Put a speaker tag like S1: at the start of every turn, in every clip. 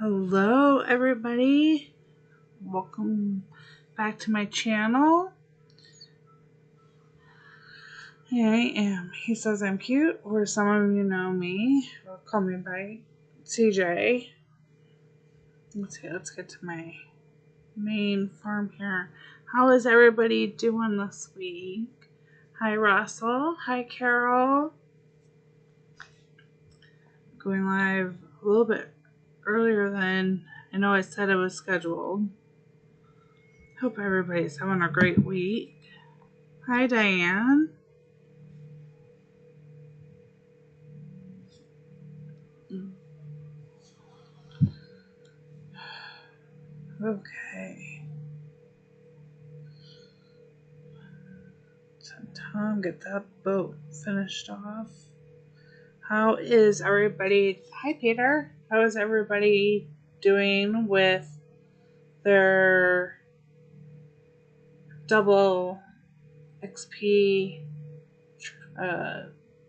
S1: Hello everybody, welcome back to my channel. I am Hesezimcute, or some of you know me, or call me by CJ. Let's get to my main farm here. How is everybody doing this week? Hi Russell, hi Carol. Going live a little bit earlier than I know I said it was scheduled. Hope everybody's having a great week. Hi Diane. Okay. So Tom, get that boat finished off. How is everybody? Hi Peter. How is everybody doing with their double XP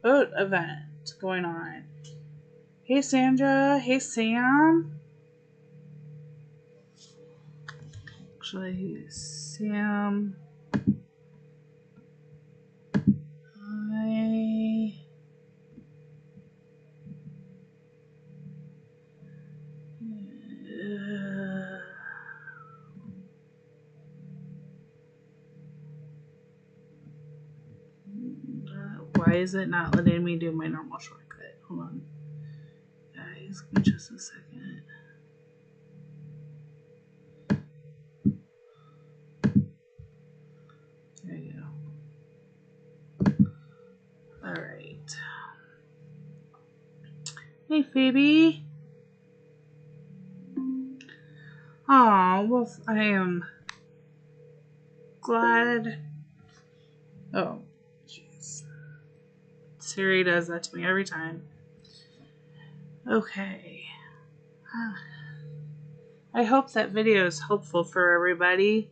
S1: boat event going on? Hey Sandra. Hey Sam. Actually, Sam. Hi. Why is it not letting me do my normal shortcut? Hold on. Guys, give me just a second. There you go. Alright. Hey, Phoebe. Aw, well, I am glad. Oh, jeez. Siri does that to me every time. Okay. I hope that video is helpful for everybody.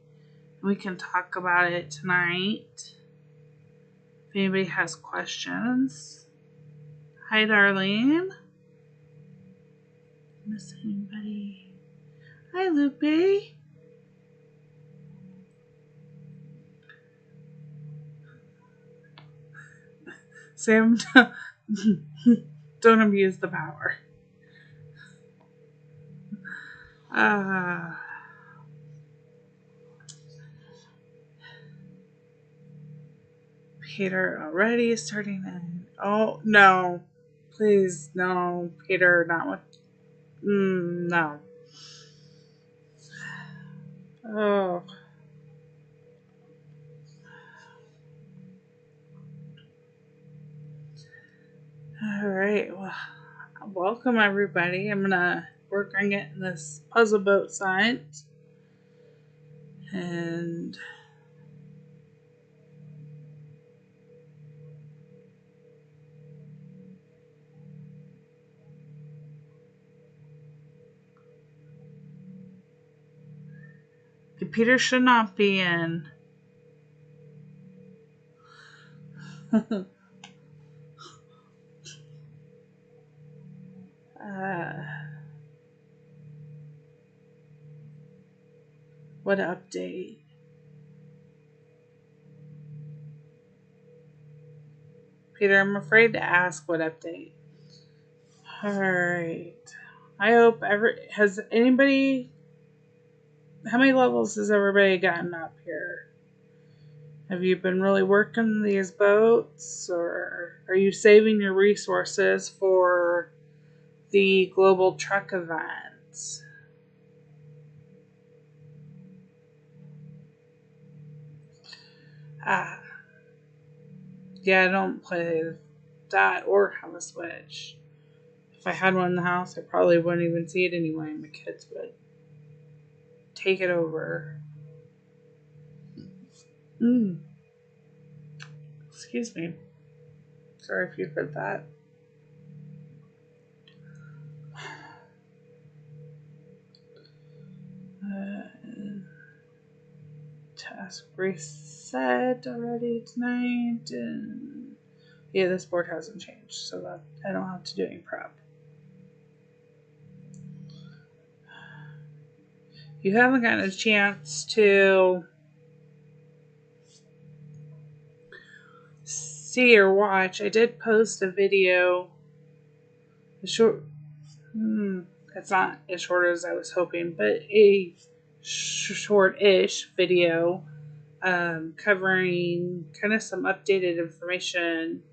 S1: We can talk about it tonight. If anybody has questions. Hi, Darlene. Miss anybody? Hi, Lupe. Sam, don't abuse the power. Peter already starting in. Oh, no. Please, no. Peter, not with. No. Oh. Alright, well, welcome everybody. I'm gonna work on getting this puzzle boat sent. And Peter should not be in. What update? Peter, I'm afraid to ask what update. Alright. I hope has anybody, how many levels has everybody gotten up here? Have you been really working these boats, or are you saving your resources for the global truck event? Yeah, I don't play that or have a Switch. If I had one in the house, I probably wouldn't even see it anyway. My kids would take it over. Excuse me. Sorry if you heard that. Task reset already tonight, and yeah, this board hasn't changed, so that I don't have to do any prep. you haven't gotten a chance to see or watch, I did post a video. A short, it's not as short as I was hoping, but a short-ish video covering kind of some updated information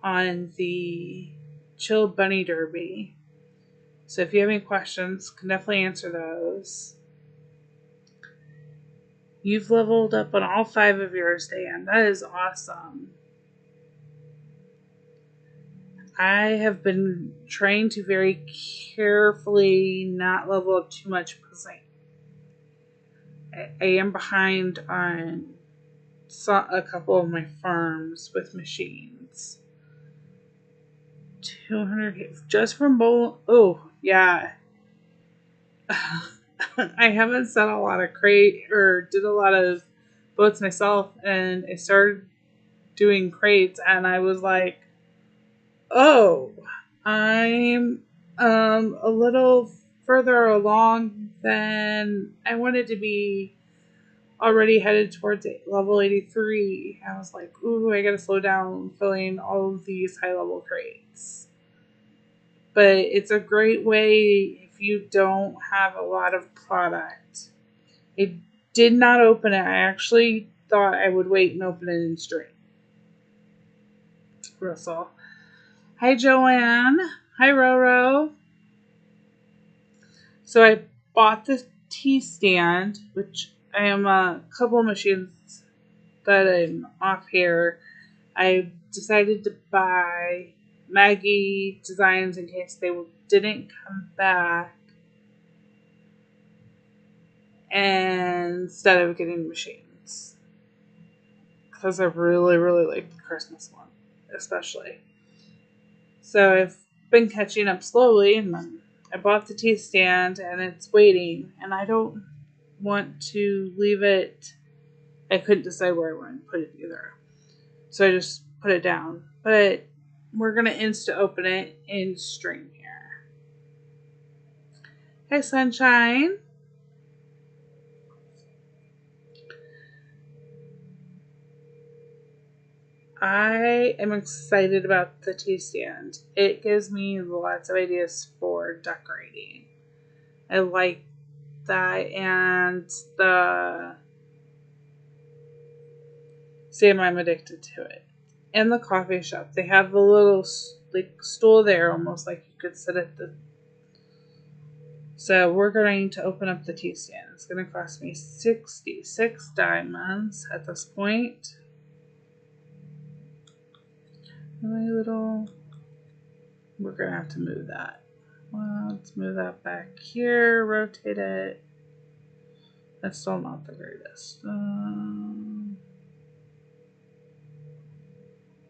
S1: on the Chill Bunny Derby. So if you have any questions, can definitely answer those. You've leveled up on all 5 of yours, Dan. That is awesome. I have been trying to very carefully not level up too much because I am behind on a couple of my farms with machines. 200 just from bowl. Oh, yeah. I haven't set a lot of crate or did a lot of boats myself, and I started doing crates, and I was like, oh, I'm a little further along than I wanted to be, already headed towards level 83. I was like, ooh, I gotta slow down filling all of these high level crates. But it's a great way if you don't have a lot of product. It did not open it. I actually thought I would wait and open it in stream. Russell. Hi, Joanne. Hi, Roro. So I bought the tea stand, which I am a couple machines that I'm off here. I decided to buy Maggie designs in case they didn't come back, and instead of getting machines, because I really, really like the Christmas one, especially. So I've been catching up slowly, and then I bought the tea stand, and it's waiting, and I don't want to leave it. I couldn't decide where I wanted to put it either, so I just put it down. But we're gonna insta open it in stream here. Hey, Sunshine. I am excited about the tea stand. It gives me lots of ideas for decorating. I like that, and the Sam, I'm addicted to it. And the coffee shop, they have the little stool there, almost like you could sit at the. So we're going to open up the tea stand. It's going to cost me 66 diamonds at this point. My little. We're going to have to move that. Well, let's move that back here. Rotate it. That's still not the greatest.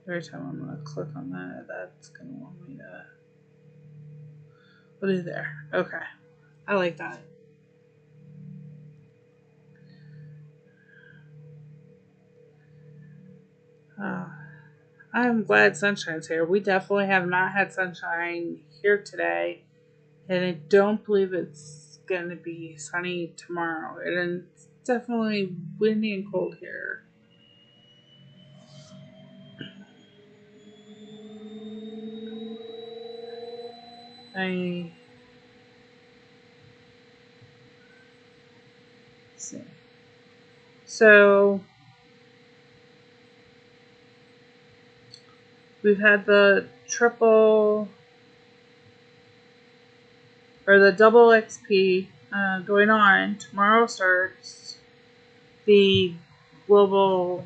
S1: Every time I'm going to click on that, that's going to want me to put it there. Okay. I like that. I'm glad Sunshine's here. We definitely have not had sunshine here today, and I don't believe it's going to be sunny tomorrow. And it's definitely windy and cold here. I see. So we've had the triple or the double XP going on. Tomorrow starts the global.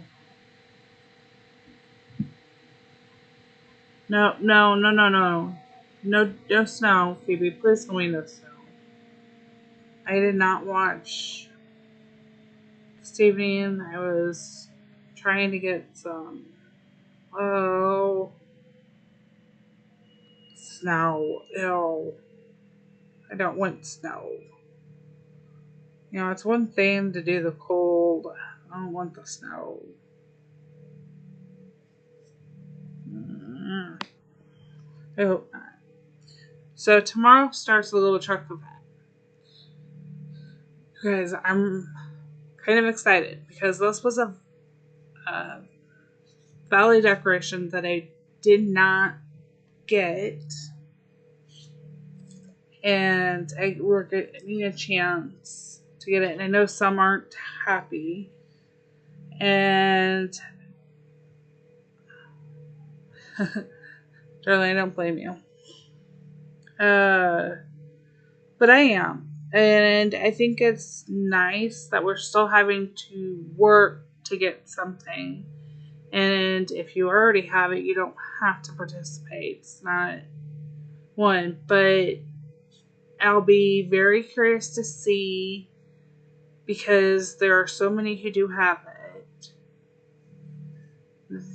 S1: No, no, no, no, no. No snow, Phoebe. Please tell me no snow. I did not watch this evening. I was trying to get some. Oh. Snow. Ew. I don't want snow. You know, it's one thing to do the cold. I don't want the snow. I hope not. So tomorrow starts the little truck event. Guys, I'm kind of excited because this was a valley decoration that I did not get, and we're getting a chance to get it. And I know some aren't happy, and Darling, I don't blame you. But I am. And I think it's nice that we're still having to work to get something. And if you already have it, you don't have to participate. It's not one. But I'll be very curious to see, because there are so many who do have it,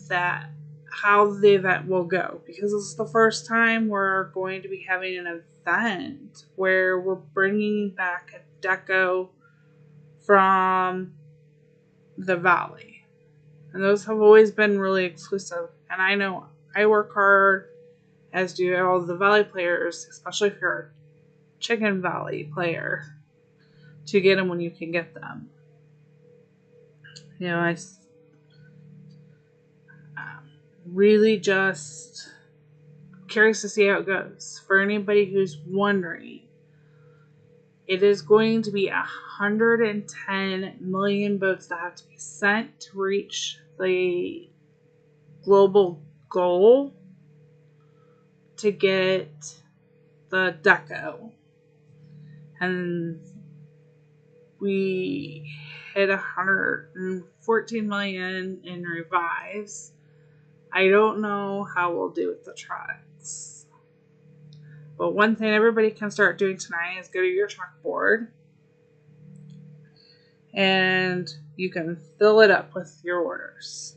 S1: that how the event will go, because this is the first time we're going to be having an event where we're bringing back a deco from the valley, and those have always been really exclusive. And I know I work hard, as do all the valley players, especially if you're a Chicken Valley player, to get them when you can get them. You know, I really just curious to see how it goes. For anybody who's wondering, it is going to be 110 million votes that have to be sent to reach the global goal to get the deco. And we hit 114 million in revives. I don't know how we'll do with the trucks. But one thing everybody can start doing tonight is go to your chalkboard and you can fill it up with your orders.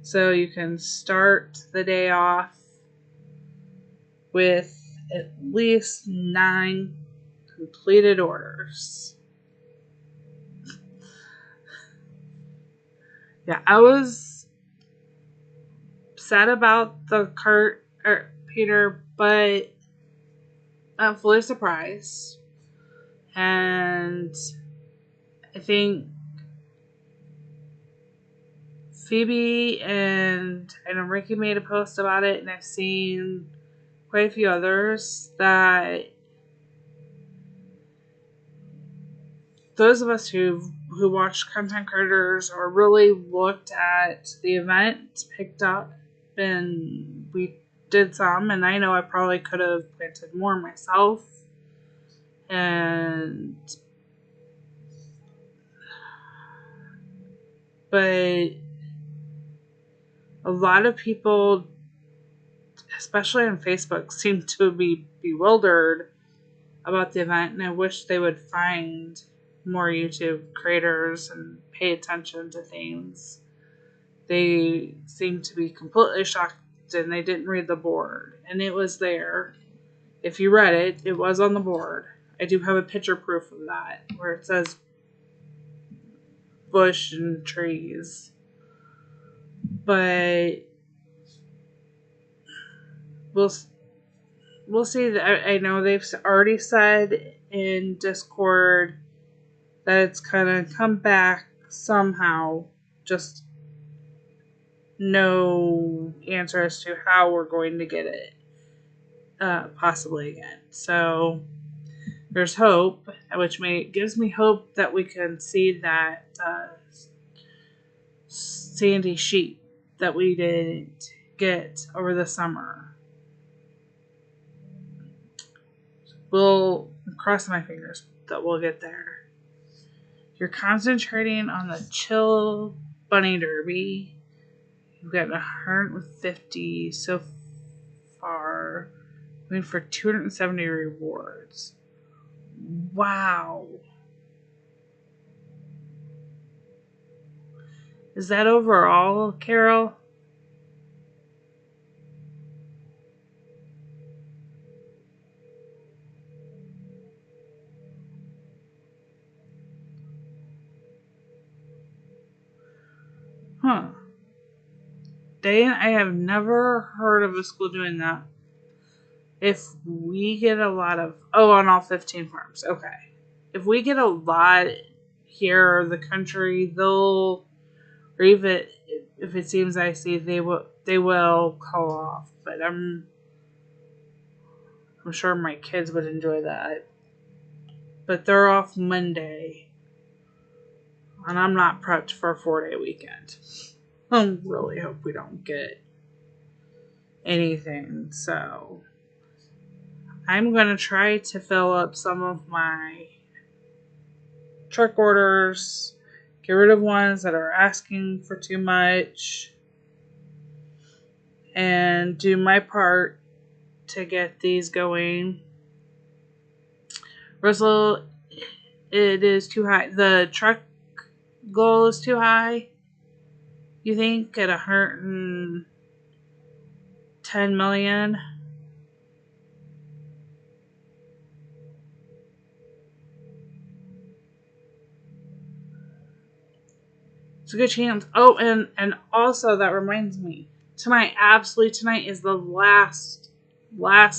S1: So you can start the day off with at least 9 completed orders. Yeah, I was sad about the cart, Peter, but I'm fully surprised. And I think Phoebe and I know Ricky made a post about it, and I've seen quite a few others, that those of us who watched Content Creators or really looked at the event picked up, and we did some, and I know I probably could have planted more myself, but a lot of people, especially on Facebook, seem to be bewildered about the event, and I wish they would find more YouTube creators and pay attention to things. They seem to be completely shocked, and they didn't read the board, and it was there. If you read it, it was on the board. I do have a picture proof of that, where it says bush and trees. But we'll see. I know they've already said in Discord that it's gonna come back somehow. Just no answer as to how we're going to get it possibly again. So there's hope, which gives me hope that we can see that sandy sheet that we didn't get over the summer. We'll cross my fingers that we'll get there. You're concentrating on the Chill Bunny Derby. You've got 150 so far. Going for 270 rewards. Wow. Is that overall, Carol? Huh. Dane, I have never heard of a school doing that. if we get a lot of, on all 15 farms, okay. If we get a lot here in the country, they'll, or even if it seems icy, they will call off. But I'm sure my kids would enjoy that. But they're off Monday, and I'm not prepped for a 4-day weekend. I really hope we don't get anything. So I'm going to try to fill up some of my truck orders, get rid of ones that are asking for too much, and do my part to get these going. Russell, it is too high. The truck goal is too high, you think, at 110 million? It's a good chance. Oh, and also that reminds me, tonight is the last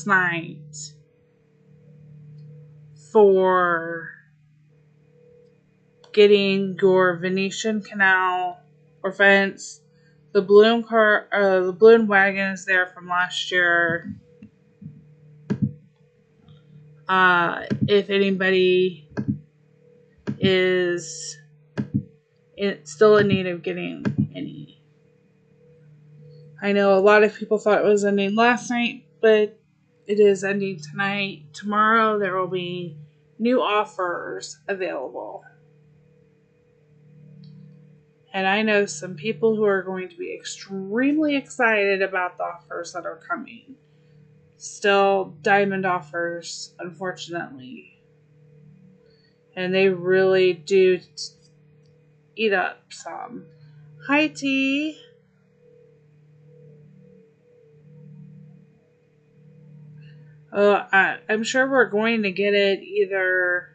S1: night for getting your Venetian canal or fence. The balloon wagon is there from last year. If anybody is still in need of getting any. I know a lot of people thought it was ending last night, but it is ending tonight. Tomorrow there will be new offers available. And I know some people who are going to be extremely excited about the offers that are coming. Still diamond offers, unfortunately. And they really do eat up some. Hi, T. I'm sure we're going to get it either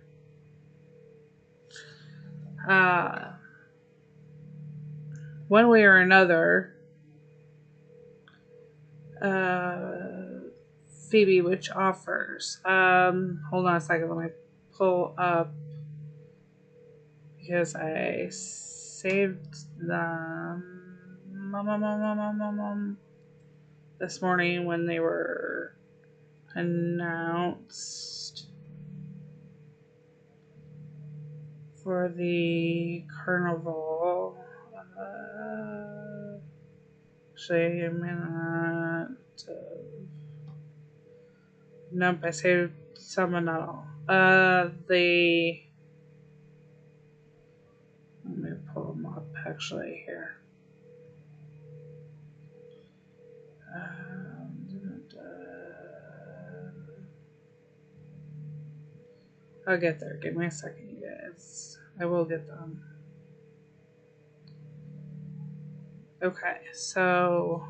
S1: one way or another. Phoebe, which offers? Hold on a second. Let me pull up because I saved them this morning when they were announced for the carnival. Actually, a minute. Nope, I saved some and not all. Let me pull them up actually here. I'll get there. Give me a second, you guys. I will get them. Okay, so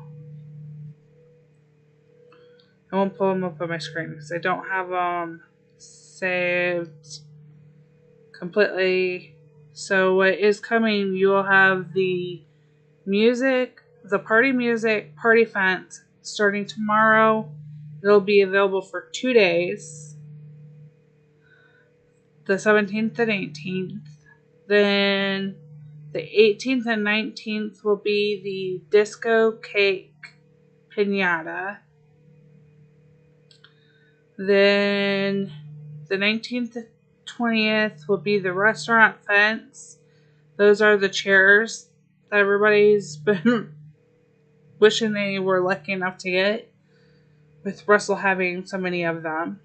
S1: I won't pull them up on my screen because I don't have them saved completely. So what is coming, you will have the party fence starting tomorrow. It'll be available for 2 days, the 17th and 18th. Then the 18th and 19th will be the disco cake piñata. Then the 19th and 20th will be the restaurant fence. Those are the chairs that everybody's been wishing they were lucky enough to get, with Russell having so many of them.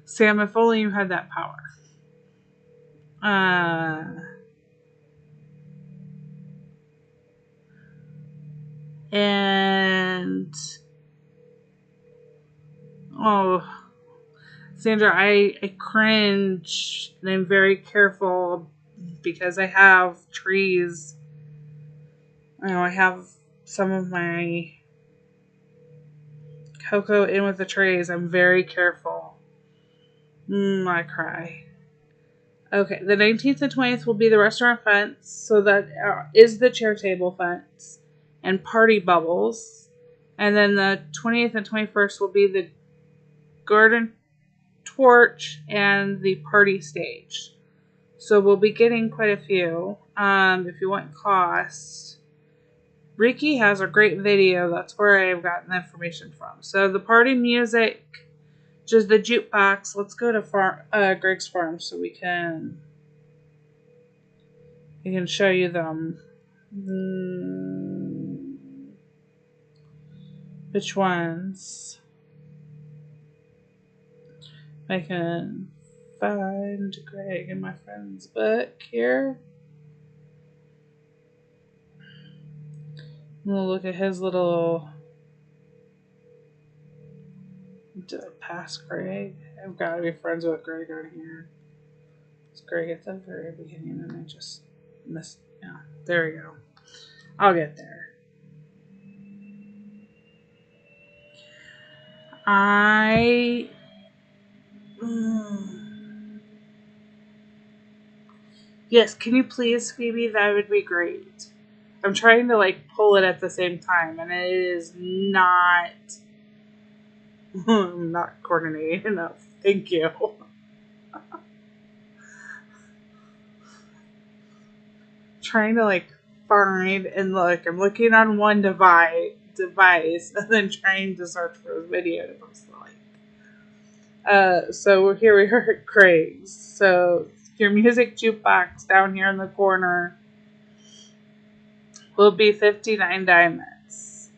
S1: Sam, if only you had that power. And Sandra, I cringe and I'm very careful because I have trees. I have some of my cocoa in with the trays. I'm very careful. I cry. Okay, the 19th and 20th will be the restaurant fence, so that is the chair table fence. and party bubbles. And then the 20th and 21st will be the garden torch and the party stage. So we'll be getting quite a few. If you want cost, Ricky has a great video. That's where I've gotten the information from. So the party music, just the jukebox. Let's go to Greg's farm so we can show you them. Which ones? I can find Greg in my friend's book here. We'll look at his little. Did I pass Greg? I've got to be friends with Greg on here. It's Greg at the very beginning, and I just missed. Yeah, there we go. I'll get there. Yes, can you please, Phoebe? That would be great. I'm trying to pull it at the same time, and it is not not coordinated enough. Thank you. Trying to find and look. I'm looking on one device and then trying to search for a video to post the link. So here we are at Craig's. So your music jukebox down here in the corner will be 59 diamonds.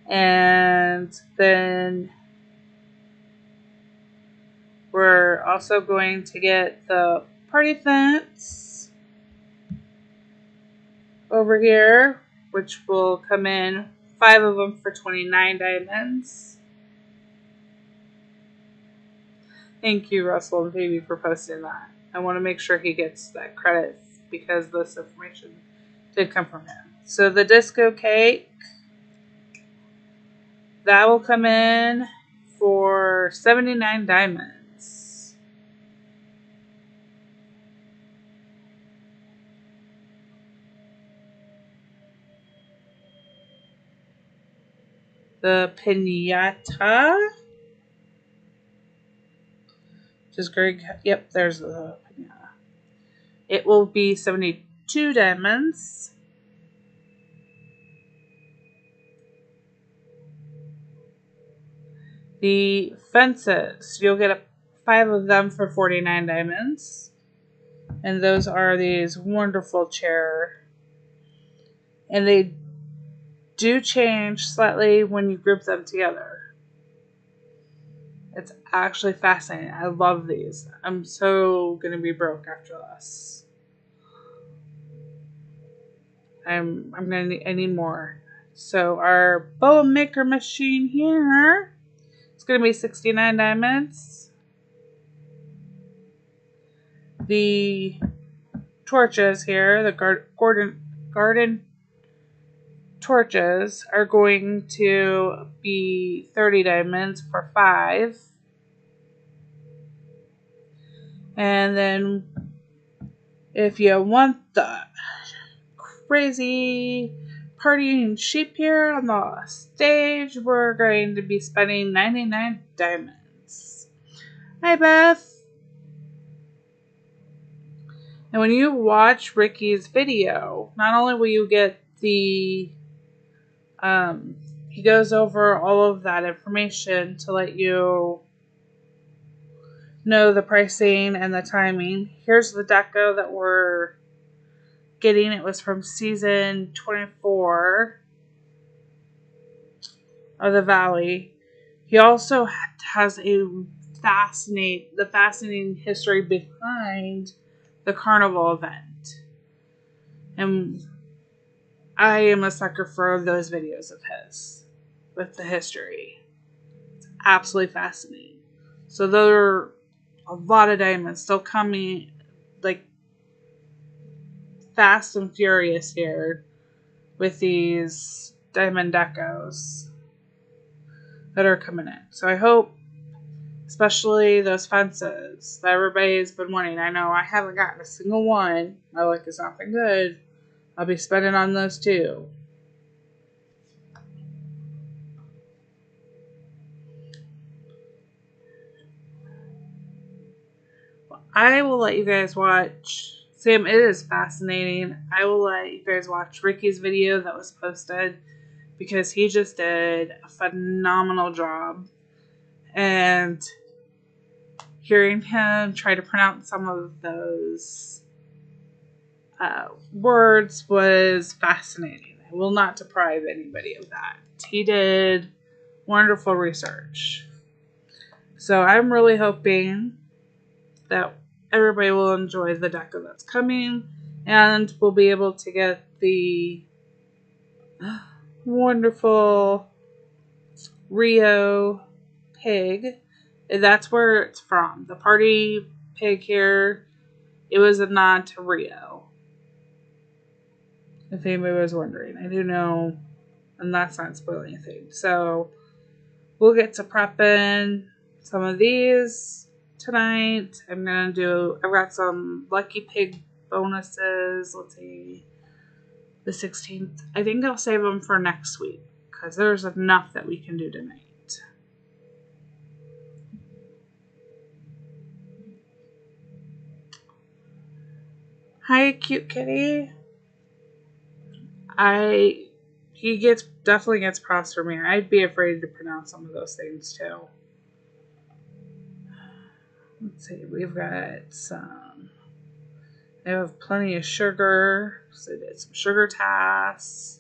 S1: And then we're also going to get the party fence over here, which will come in 5 of them for 29 diamonds. Thank you, Russell and Phoebe, for posting that. I want to make sure he gets that credit because this information did come from him. So the disco cake, that will come in for 79 diamonds. The piñata, just Greg. Yep, there's the piñata. It will be 72 diamonds. The fences, you'll get 5 of them for 49 diamonds. And those are these wonderful chair. And they do change slightly when you group them together. It's actually fascinating. I love these. I'm so going to be broke after this. I need more. So our bow maker machine here, it's going to be 69 diamonds. The torches here, the garden torches, are going to be 30 diamonds for 5. And then if you want the crazy partying sheep here on the stage, we're going to be spending 99 diamonds. Hi, Beth. And when you watch Ricky's video, not only will you get the he goes over all of that information to let you know the pricing and the timing. Here's the deco that we're getting. It was from season 24 of the Valley. He also has the fascinating history behind the carnival event. And I am a sucker for those videos of his with the history. It's absolutely fascinating. So there are a lot of diamonds still coming, fast and furious here with these diamond decos that are coming in. So I hope, especially those fences that everybody's been wanting. I know I haven't gotten a single one. My luck has not been good. I'll be spending on those too. I will let you guys watch. Sam, it is fascinating. I will let you guys watch Ricky's video that was posted because he just did a phenomenal job. And hearing him try to pronounce some of those words was fascinating. I will not deprive anybody of that. He did wonderful research. So I'm really hoping that everybody will enjoy the deco that's coming and we'll be able to get the wonderful Rio pig. That's where it's from. The party pig here, it was a nod to Rio. If anybody was wondering. I do know, and that's not spoiling anything. So we'll get to prepping some of these tonight. I've got some Lucky Pig bonuses. Let's see, the 16th. I think I'll save them for next week because there's enough that we can do tonight. Hi, cute kitty. He definitely gets props from me. I'd be afraid to pronounce some of those things too. Let's see, we've got some. They have plenty of sugar, so I did some sugar tasks.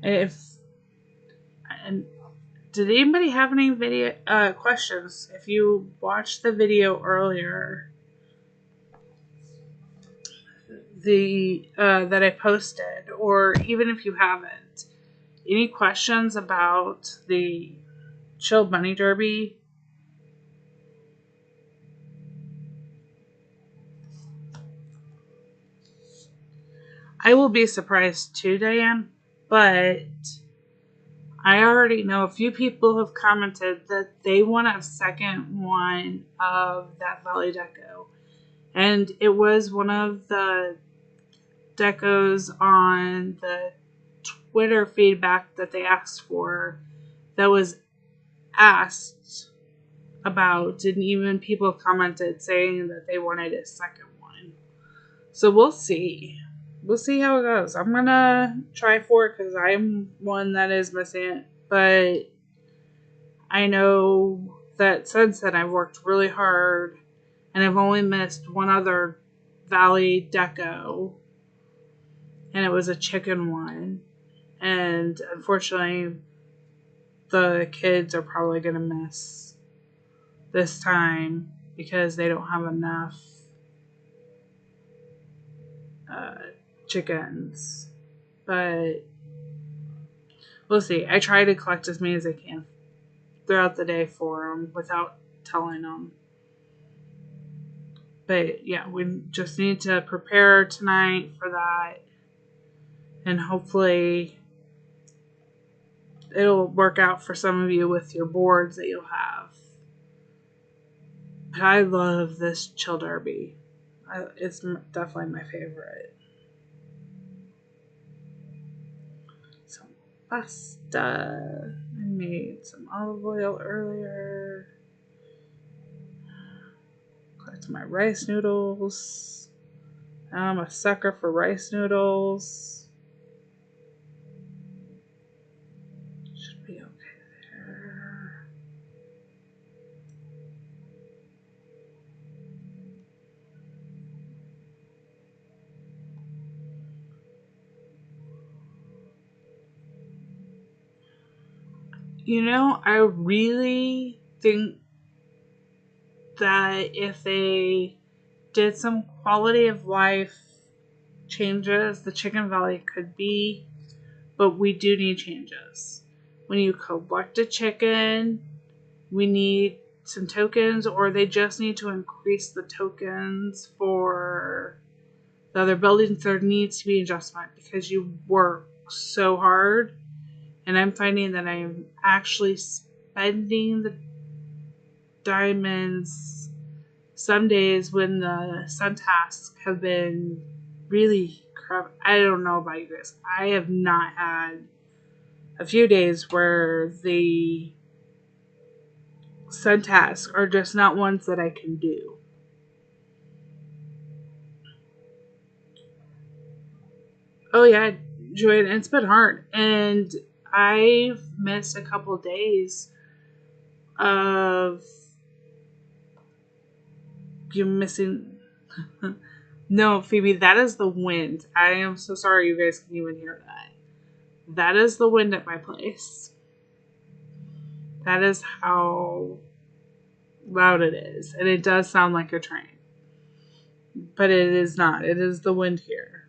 S1: And did anybody have any video questions? If you watched the video earlier, that I posted, or even if you haven't, any questions about the Chill Bunny Derby? I will be surprised too, Diane, but I already know a few people have commented that they want a second one of that Valley Deco. And it was one of the decos on the Twitter feedback that they asked for that was asked about, and even people commented saying that they wanted a second one. So we'll see. We'll see how it goes. I'm gonna try for it because I'm one that is missing it, but I know that since then I've worked really hard and I've only missed one other Valley Deco, and it was a chicken one. And unfortunately, the kids are probably going to miss this time because they don't have enough chickens. But we'll see. I try to collect as many as I can throughout the day for them without telling them. But yeah, we just need to prepare tonight for that. And hopefully it'll work out for some of you with your boards that you'll have. But I love this Chill Derby. It's definitely my favorite. Some pasta. I made some olive oil earlier. Collect my rice noodles. I'm a sucker for rice noodles. Should be okay there. You know, I really think that if they did some quality of life changes, the Chicken Valley could be, but we do need changes. When you collect a chicken, we need some tokens, or they just need to increase the tokens for the other buildings. There needs to be adjustment because you work so hard, and I'm finding that I'm actually spending the diamonds some days when the sun tasks have been really crap. I don't know about you guys. I have not had a few days where the said tasks are just not ones that I can do. Oh yeah, Joanne, it's been hard. And I've missed a couple of days of you missing. No, Phoebe, that is the wind. I am so sorry you guys can even hear that. That is the wind at my place. That is how loud it is. And it does sound like a train. But it is not. It is the wind here.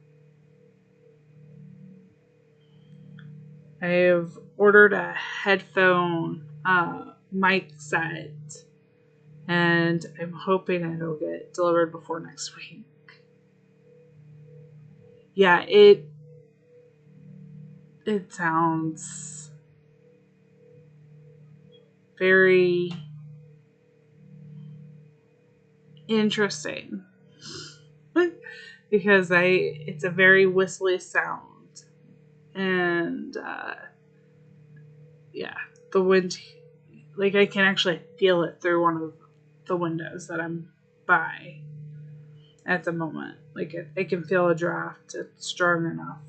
S1: I have ordered a headphone mic set. And I'm hoping it'll get delivered before next week. Yeah, it sounds very interesting. Because it's a very whistly sound. And yeah, the wind, like I can actually feel it through one of the windows that I'm by at the moment. Like I can feel a draft. It's strong enough.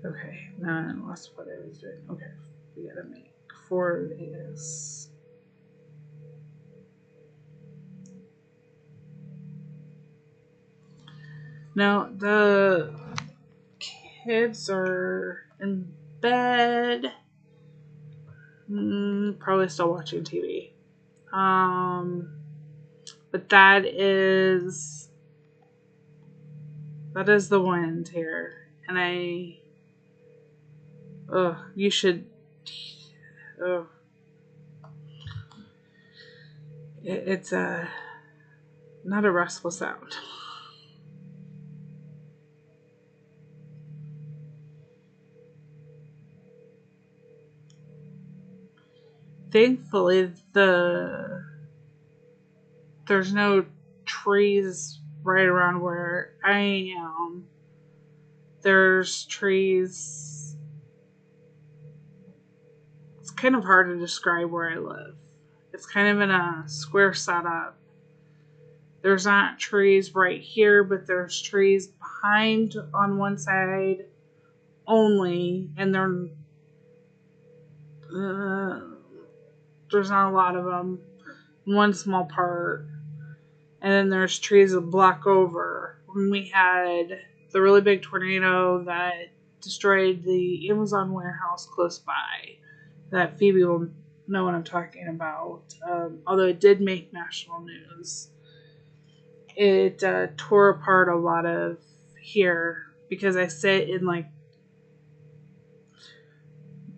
S1: Okay, now I lost what I was doing. Okay, we gotta make 4 of these. Now the kids are in bed. Probably still watching TV. But that is the wind here, and you should. It's not a restful sound. Thankfully, there's no trees right around where I am. There's trees. It's kind of hard to describe where I live. It's kind of in a square setup. There's not trees right here, but there's trees behind on one side only, and there's not a lot of them. One small part. And then there's trees that block over. When we had the really big tornado that destroyed the Amazon warehouse close by, that Phoebe will know what I'm talking about. Although it did make national news, it tore apart a lot of here because I sit in like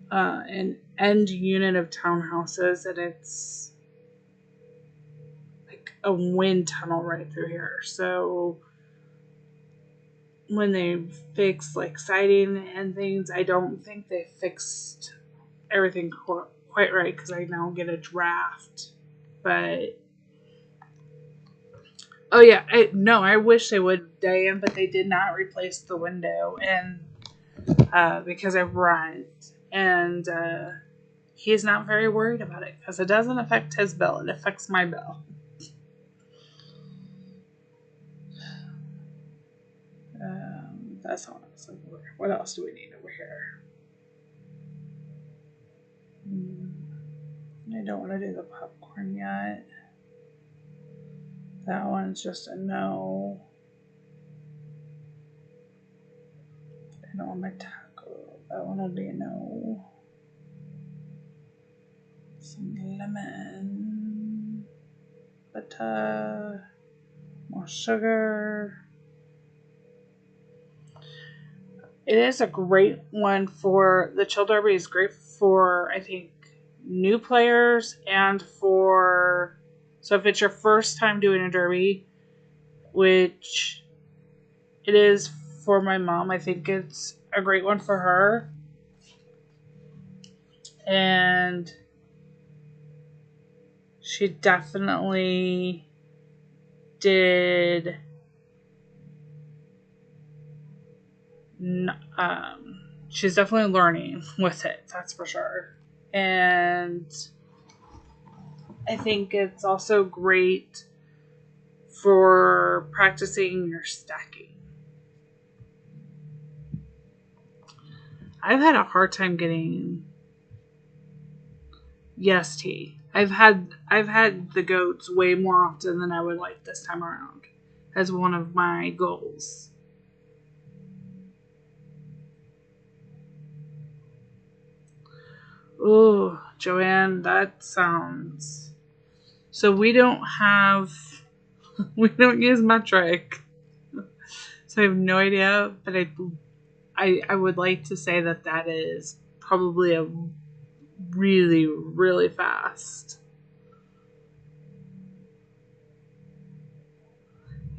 S1: an end unit of townhouses, and it's like a wind tunnel right through here. So when they fix like siding and things, I don't think they fixed everything quite right because I now get a draft. But oh yeah, I wish they would, Diane, but they did not replace the window, and because I rent, and he's not very worried about it because it doesn't affect his bill; it affects my bill. That's all I was looking for. What else do we need over here? I don't want to do the popcorn yet. That one's just a no. I don't want my taco. That one will be a no. Some lemon. Butter. More sugar. It is a great one for the Chill Derby. Is great for, I think, new players and for, so if it's your first time doing a derby, which it is for my mom, I think it's a great one for her. And she definitely did she's definitely learning with it, that's for sure. And I think it's also great for practicing your stacking. I've had a hard time getting yes tea. I've had the goats way more often than I would like this time around as one of my goals. Ooh, Joanne, that sounds... So we don't use metric. So I have no idea, but I would like to say that is probably a really, really fast.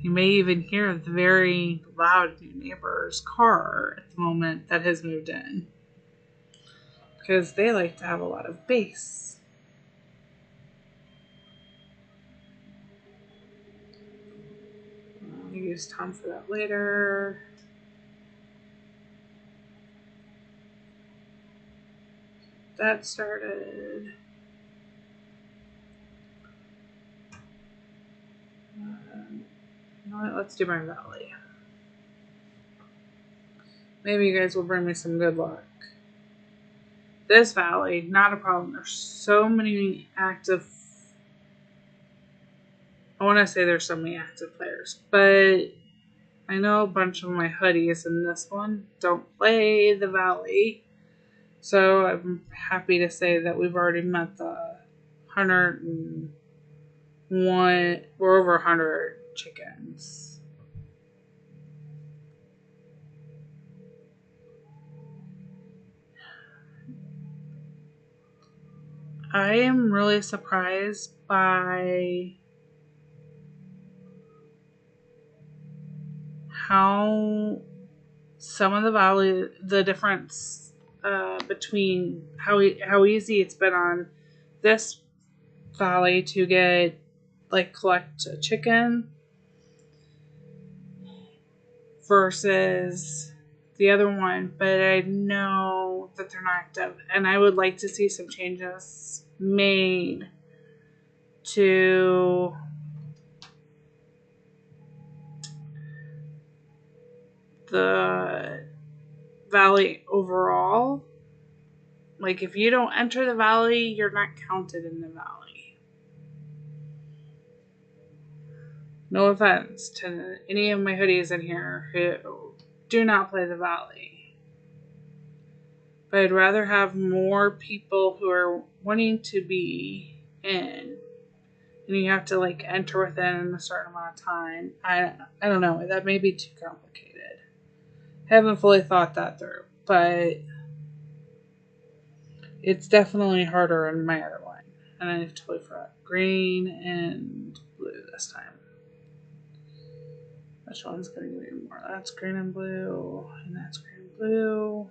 S1: You may even hear the very loud neighbor's car at the moment that has moved in. Because they like to have a lot of bass. I'll use Tom for that later. That started. You know what? Let's do my valley. Maybe you guys will bring me some good luck. This valley, not a problem. There's so many active... I want to say there's so many active players, but I know a bunch of my hoodies in this one don't play the valley. So I'm happy to say that we've already met the 101... We're over 100 chickens. I am really surprised by how some of the difference between how easy it's been on this valley to collect a chicken versus the other one, but I know that they're not active, and I would like to see some changes made to the valley overall. Like, if you don't enter the valley, you're not counted in the valley. No offense to any of my hoodies in here who do not play the valley. But I'd rather have more people who are wanting to be in. And you have to enter within a certain amount of time. I don't know. That may be too complicated. I haven't fully thought that through. But it's definitely harder in my other one. And I totally forgot. Green and blue this time. Which one's going to be more? That's green and blue. And that's green and blue.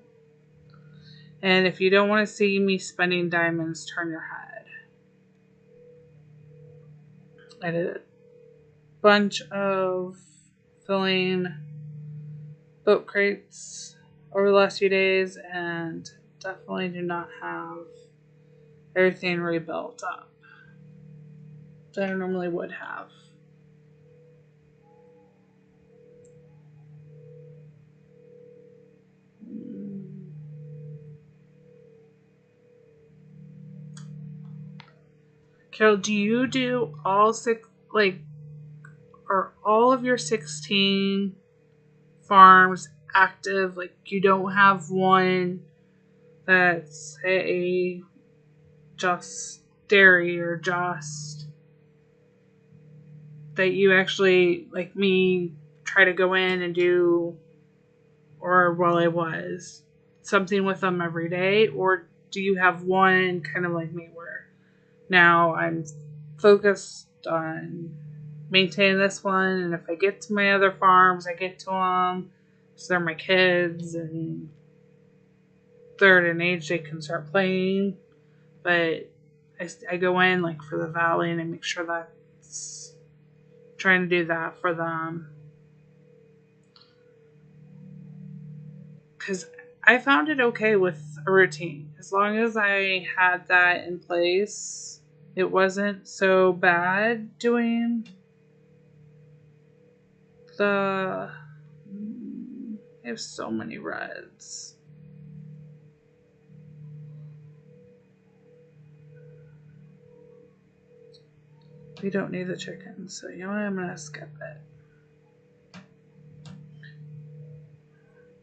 S1: And if you don't want to see me spending diamonds, turn your head. I did a bunch of filling boat crates over the last few days and definitely do not have everything rebuilt up that I normally would have. Carol, do you do all are all of your 16 farms active? Like, you don't have one that's just dairy or just that you actually, like me, try to go in and do, or I was, something with them every day? Or do you have one kind of like me where now I'm focused on maintaining this one, and if I get to my other farms, I get to them, so they're my kids, and they're at an age they can start playing, but I go in for the valley and I make sure that's trying to do that for them, because I found it okay with a routine as long as I had that in place it wasn't so bad doing the... I have so many reds. We don't need the chicken, so you know what? I'm going to skip it.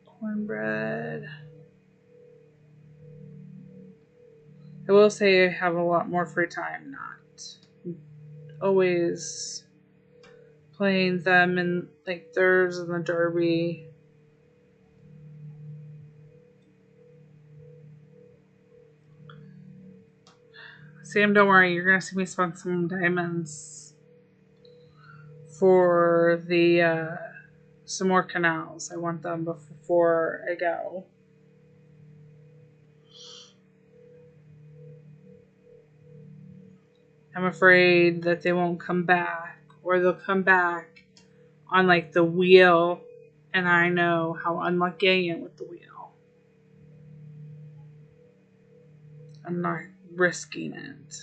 S1: Cornbread. I will say I have a lot more free time, not always playing them in like thirds in the derby. Sam, don't worry, you're gonna see me spend some diamonds for the some more canals. I want them before I go. I'm afraid that they won't come back, or they'll come back on like the wheel, and I know how unlucky I am with the wheel. I'm not risking it.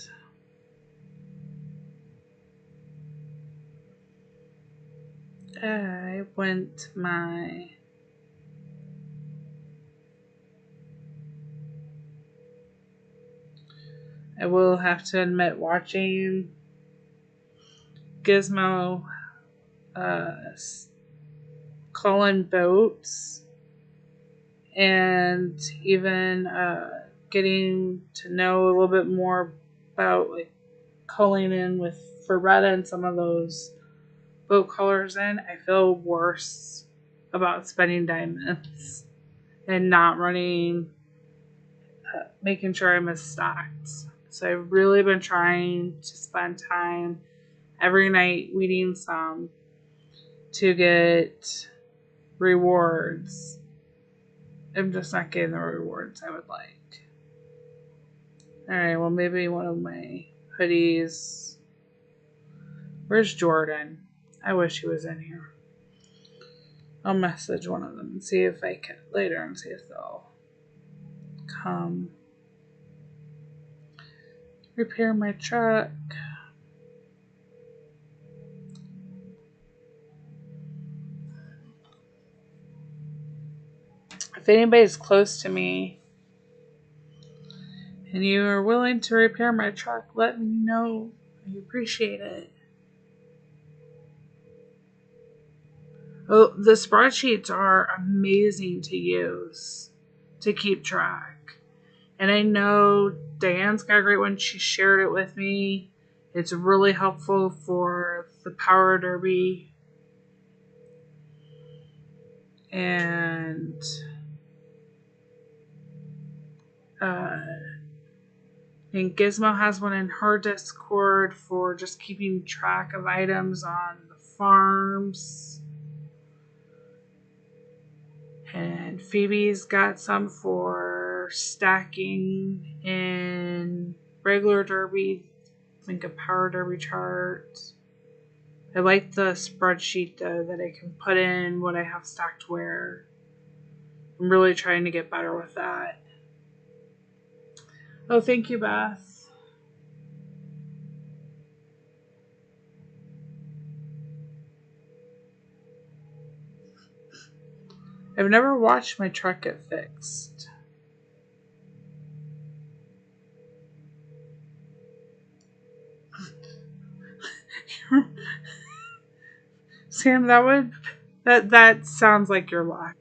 S1: I went my... I will have to admit, watching Gizmo call in boats and even getting to know a little bit more about like calling in with Ferretta and some of those boat callers in, I feel worse about spending diamonds and not running, making sure I'm stocked. So I've really been trying to spend time every night weeding some to get rewards. I'm just not getting the rewards I would like. Alright, well, maybe one of my hoodies. Where's Jordan? I wish he was in here. I'll message one of them and see if I can later and see if they'll come repair my truck. If anybody's close to me and you are willing to repair my truck, let me know. I appreciate it. Oh, the spreadsheets are amazing to use to keep track. And I know Diane's got a great one. She shared it with me. It's really helpful for the Power Derby. And Gizmo has one in her Discord for just keeping track of items on the farms. And Phoebe's got some for stacking in regular derby, I think a Power Derby chart. I like the spreadsheet though, that I can put in what I have stacked where. I'm really trying to get better with that. Oh, thank you, Beth. I've never watched my truck get fixed. Sam, that sounds like your luck.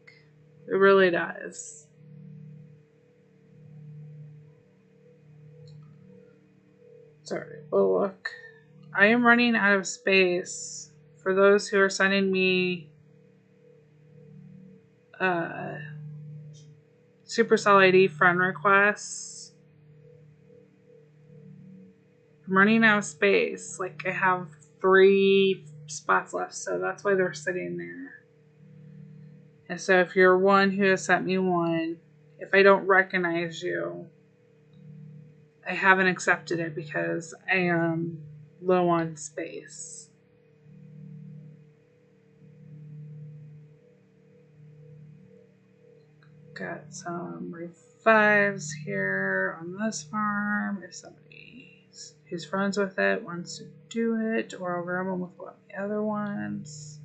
S1: It really does. Sorry. Oh, look. I am running out of space. For those who are sending me Supercell ID friend requests, I'm running out of space. Like, I have 3 spots left, so that's why they're sitting there. And so if you're one who has sent me one, if I don't recognize you, I haven't accepted it because I am low on space. Got some revives here on this farm. If somebody who's friends with it wants to do it, or I'll grab them with one of the other ones.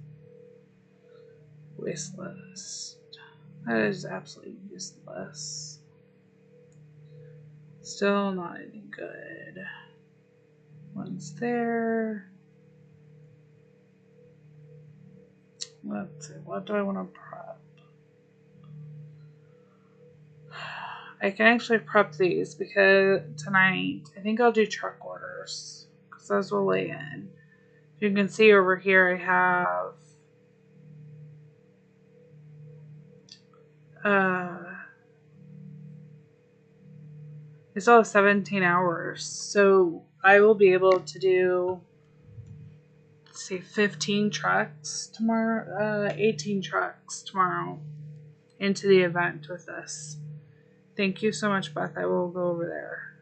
S1: Wishlist. That is absolutely useless. Still not any good. One's there. Let's see, what do I want to prep? I can actually prep these because tonight I think I'll do truck orders because those will lay in. You can see over here I have I still have 17 hours, so I will be able to do, let's see, 15 trucks tomorrow, 18 trucks tomorrow into the event with this. Thank you so much, Beth. I will go over there.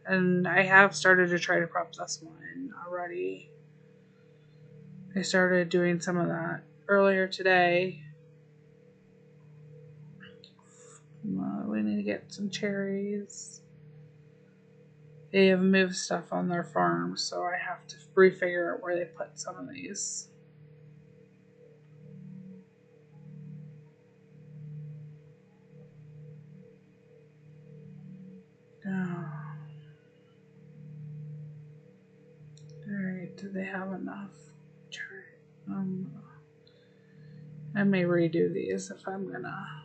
S1: And I have started to try to prep this one already. I started doing some of that earlier today. We need to get some cherries. They have moved stuff on their farm, so I have to refigure out where they put some of these. Oh. Alright, do they have enough? I may redo these if I'm gonna.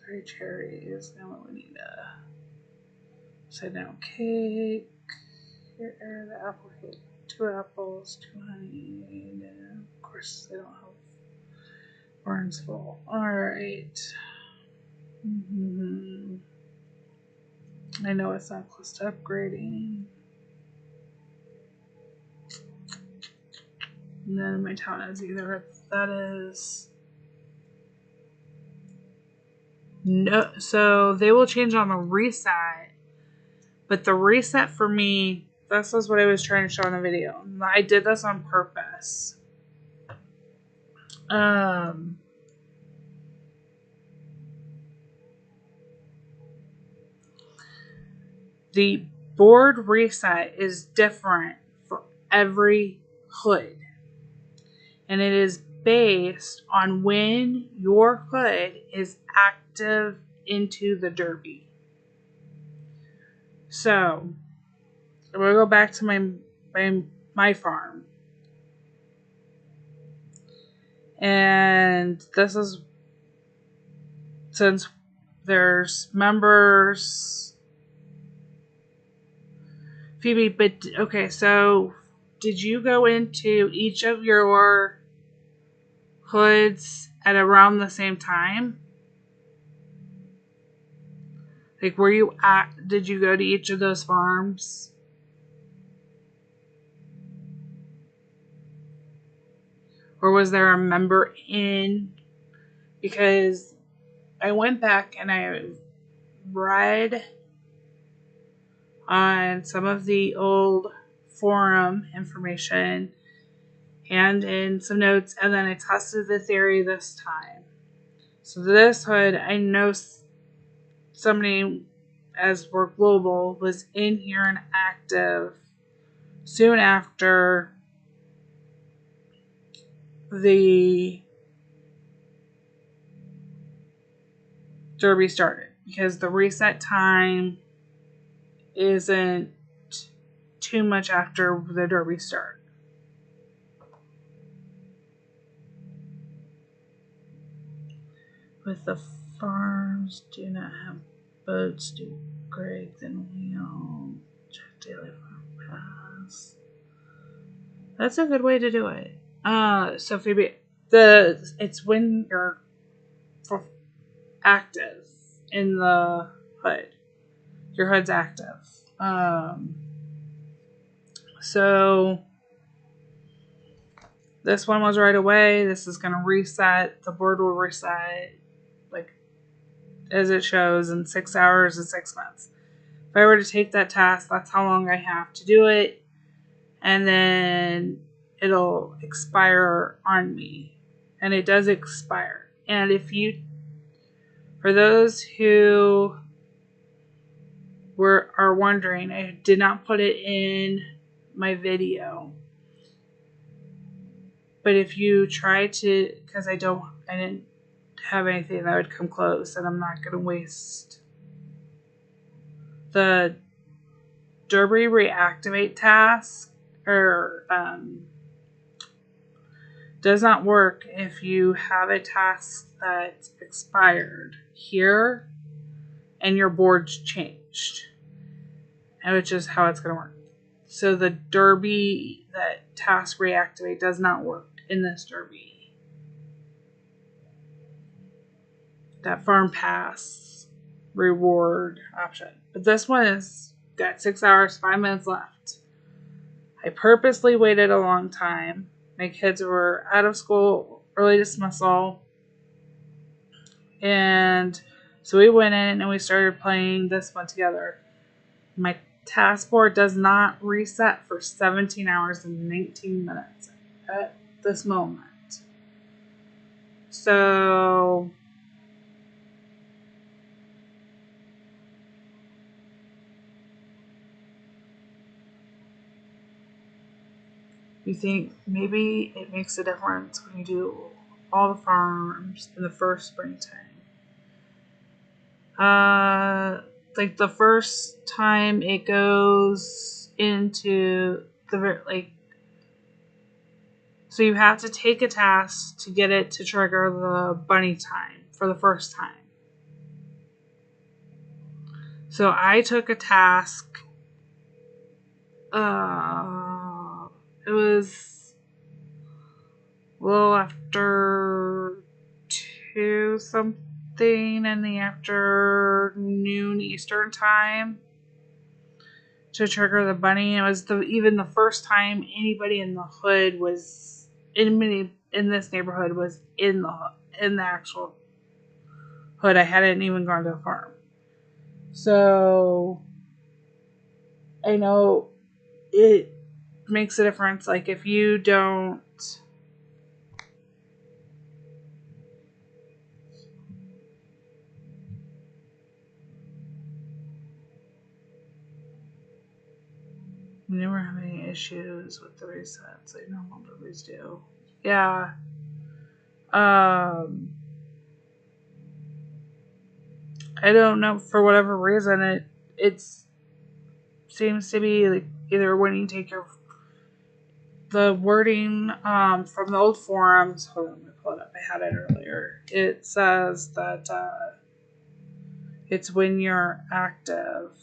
S1: 3 cherries. Now we need a upside down cake. Here are the apple cake. 2 apples, 2 honey. And of course, they don't have barns full. Alright. I know it's not close to upgrading. None of my town is either. That is. No, so they will change on the reset. But the reset for me, this is what I was trying to show in the video. I did this on purpose. The board reset is different for every hood. And it is based on when your hood is active into the derby. So, I'm going to go back to my farm. And this is, since there's members, Phoebe, but okay, so did you go into each of your hoods at around the same time? Like, did you go to each of those farms? Or was there a member in? Because I went back and I read on some of the old forum information and in some notes, and then I tested the theory this time. So this hood, I know somebody, as we're global, was in here and active soon after the derby started, because the reset time isn't too much after the derby start. With the farms do not have boats, do Greg, then we'll check daily farm pass. That's a good way to do it. So Phoebe, it's when you're active in the hood. Your hood's active. So this one was right away. This is going to reset. The board will reset like as it shows in 6 hours and 6 months. If I were to take that task, that's how long I have to do it. And then it'll expire on me. And it does expire. And for those who are wondering, I did not put it in my video. But if you try to, because I didn't have anything that would come close, and I'm not going to waste the Derby reactivate task, or does not work if you have a task that's expired here and your board's changed, which is how it's going to work. So the Derby, that task reactivate, does not work in this Derby. That farm pass reward option. But this one is got 6 hours, 5 minutes left. I purposely waited a long time. My kids were out of school, early dismissal. And so we went in and we started playing this one together. My task board does not reset for 17 hours and 19 minutes at this moment. So you think maybe it makes a difference when you do all the farms in the first springtime. Like the first time it goes into the so you have to take a task to get it to trigger the bunny time for the first time. So I took a task. It was a little after 2 something in the afternoon Eastern time to trigger the bunny. It was even the first time anybody in the hood was in this neighborhood was in the actual hood. I hadn't even gone to the farm, so I know it makes a difference. Like if you don't. We never have any issues with the resets. I know always do. Yeah. I don't know, for whatever reason it seems to be like either when you take the wording from the old forums. Hold on, let me pull it up. I had it earlier. It says that it's when you're active.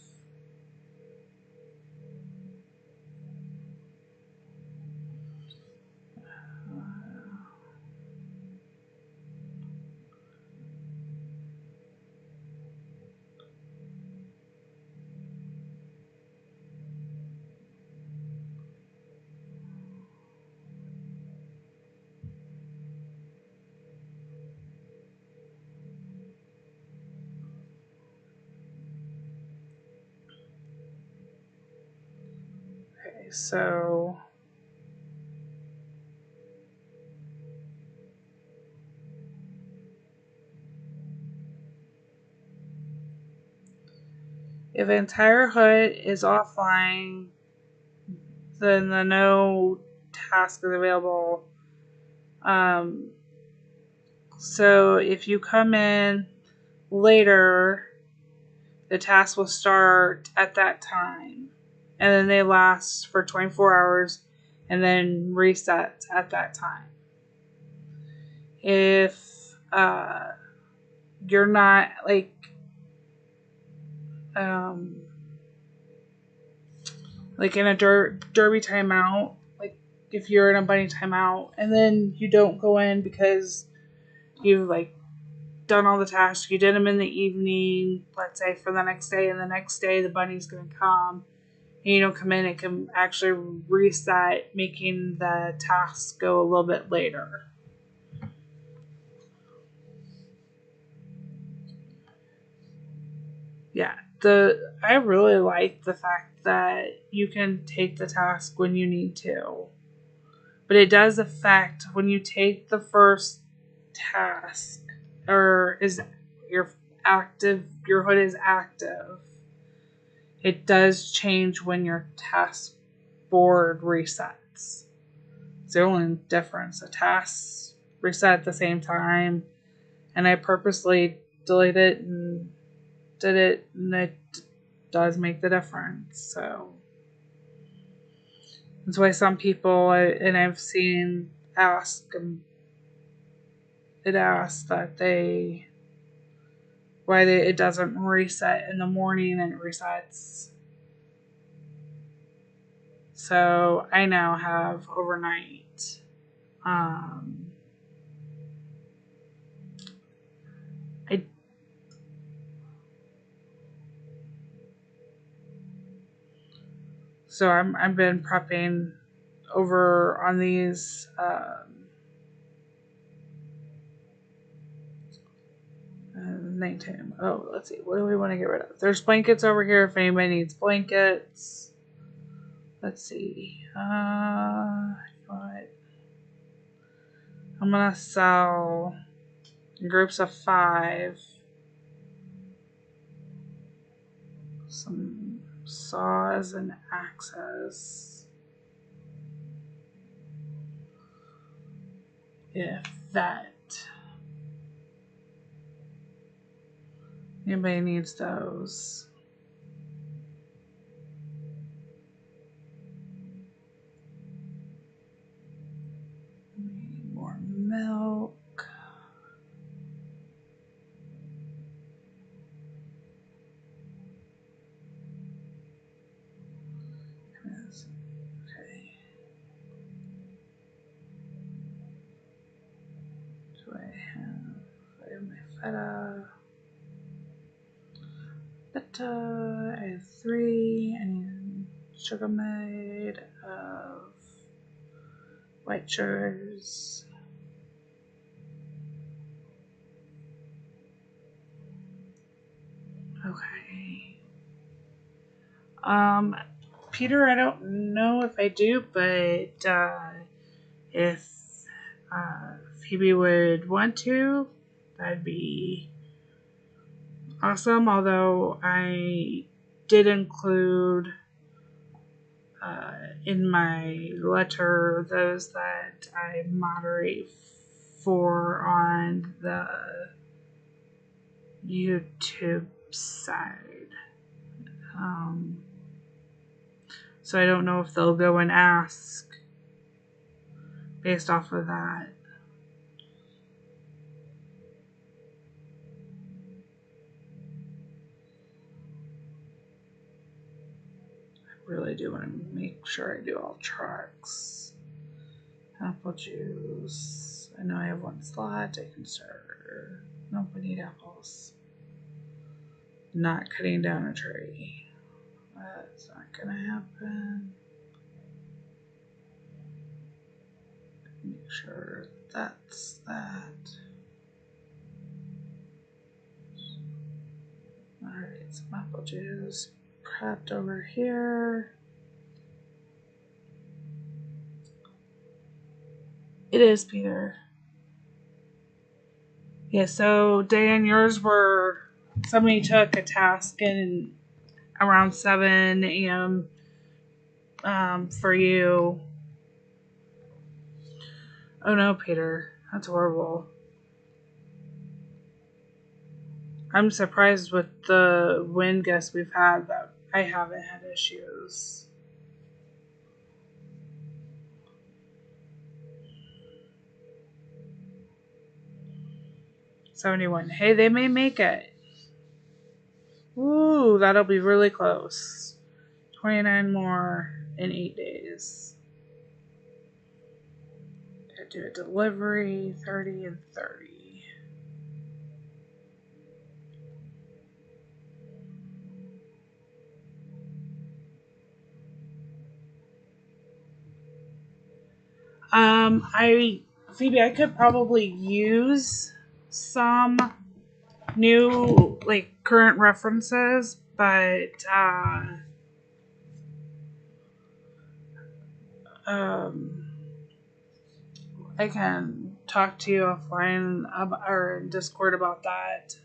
S1: Okay, so if the entire hood is offline, then the no task is available. So if you come in later, the task will start at that time, and then they last for 24 hours and then reset at that time. If you're not like in a derby timeout, like if you're in a bunny timeout and then you don't go in because you've like done all the tasks, you did them in the evening, let's say for the next day, and the next day the bunny's going to come and you don't come in, it can actually reset, making the task go a little bit later. Yeah, I really like the fact that you can take the task when you need to, but it does affect when you take the first task, or is your hood is active. it does change when your task board resets. It's the only difference. The tasks reset at the same time, and I purposely deleted it and did it, and it does make the difference. So that's why some people, and I've seen it asks that it doesn't reset in the morning and it resets. So I now have overnight. I've been prepping over on these nighttime. Oh, let's see. What do we want to get rid of? There's blankets over here if anybody needs blankets. Let's see. What? I'm gonna sell in groups of 5 some saws and axes. If that anybody needs those. Need more milk. Okay. I have my feta. I have 3. I need sugar made of white sugars. Okay. Peter, I don't know if I do, but if Phoebe would want to, that'd be awesome. Although I did include in my letter those that I moderate for on the YouTube side. So I don't know if they'll go and ask based off of that. I really do want to make sure I do all trucks. Apple juice. I know I have 1 slot. I can serve. Nope, I need apples. Not cutting down a tree. That's not gonna happen. Make sure that's that. Alright, some apple juice prepped over here. It is, Peter. Yeah, so Dan, yours were somebody took a task in around 7 a.m. For you. Oh no, Peter. That's horrible. I'm surprised with the wind gusts we've had that I haven't had issues. $71. Hey, they may make it. Ooh, that'll be really close. 29 more in 8 days. Gotta do a delivery, 30 and 30. Phoebe, I could probably use some new, current references, but, I can talk to you offline or in Discord about that.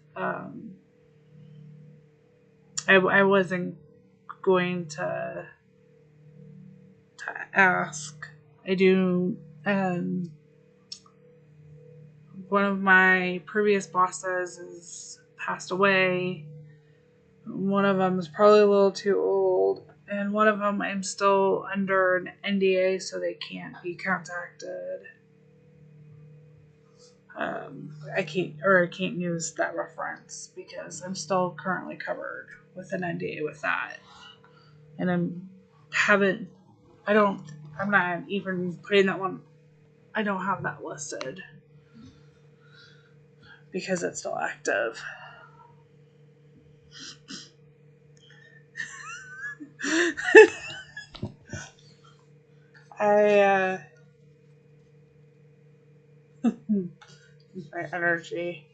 S1: I wasn't going to ask. I do. One of my previous bosses has passed away. One of them is probably a little too old, and one of them I'm still under an NDA, so they can't be contacted. I can't use that reference because I'm still currently covered with an NDA with that, and I'm not even putting that one. I don't have that listed because it's still active. My energy.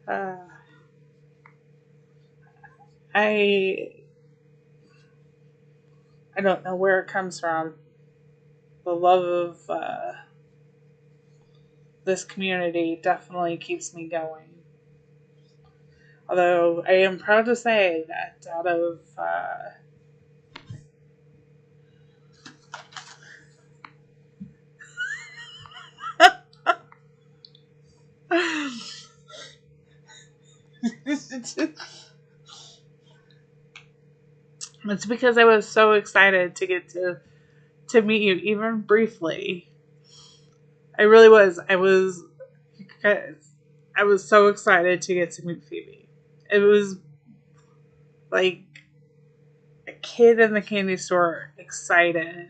S1: I don't know where it comes from. The love of this community definitely keeps me going. Although I am proud to say that out of it's because I was so excited to get to meet you, even briefly. I really was. I was so excited to get to meet Phoebe. It was like a kid in the candy store, excited.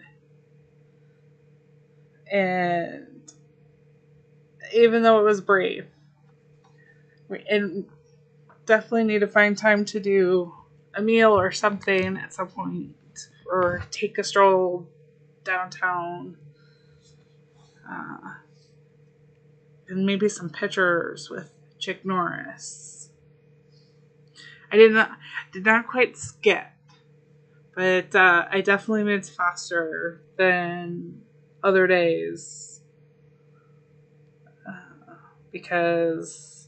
S1: And even though it was brief, and definitely need to find time to do a meal or something at some point, or take a stroll downtown, and maybe some pictures with Chick Norris. I did not quite skip, but I definitely moved faster than other days because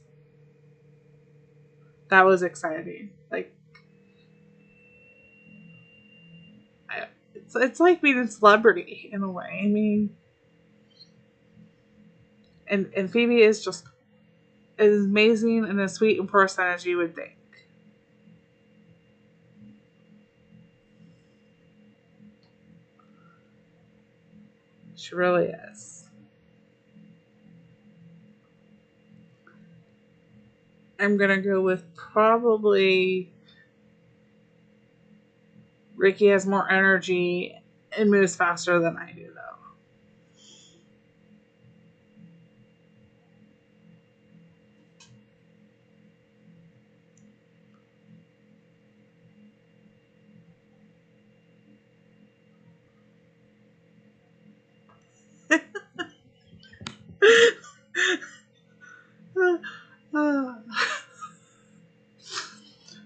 S1: that was exciting. Like, it's like being a celebrity in a way. I mean, and Phoebe is just as amazing and as sweet in person as you would think. She really is. I'm gonna go with probably Ricky has more energy and moves faster than I do, though.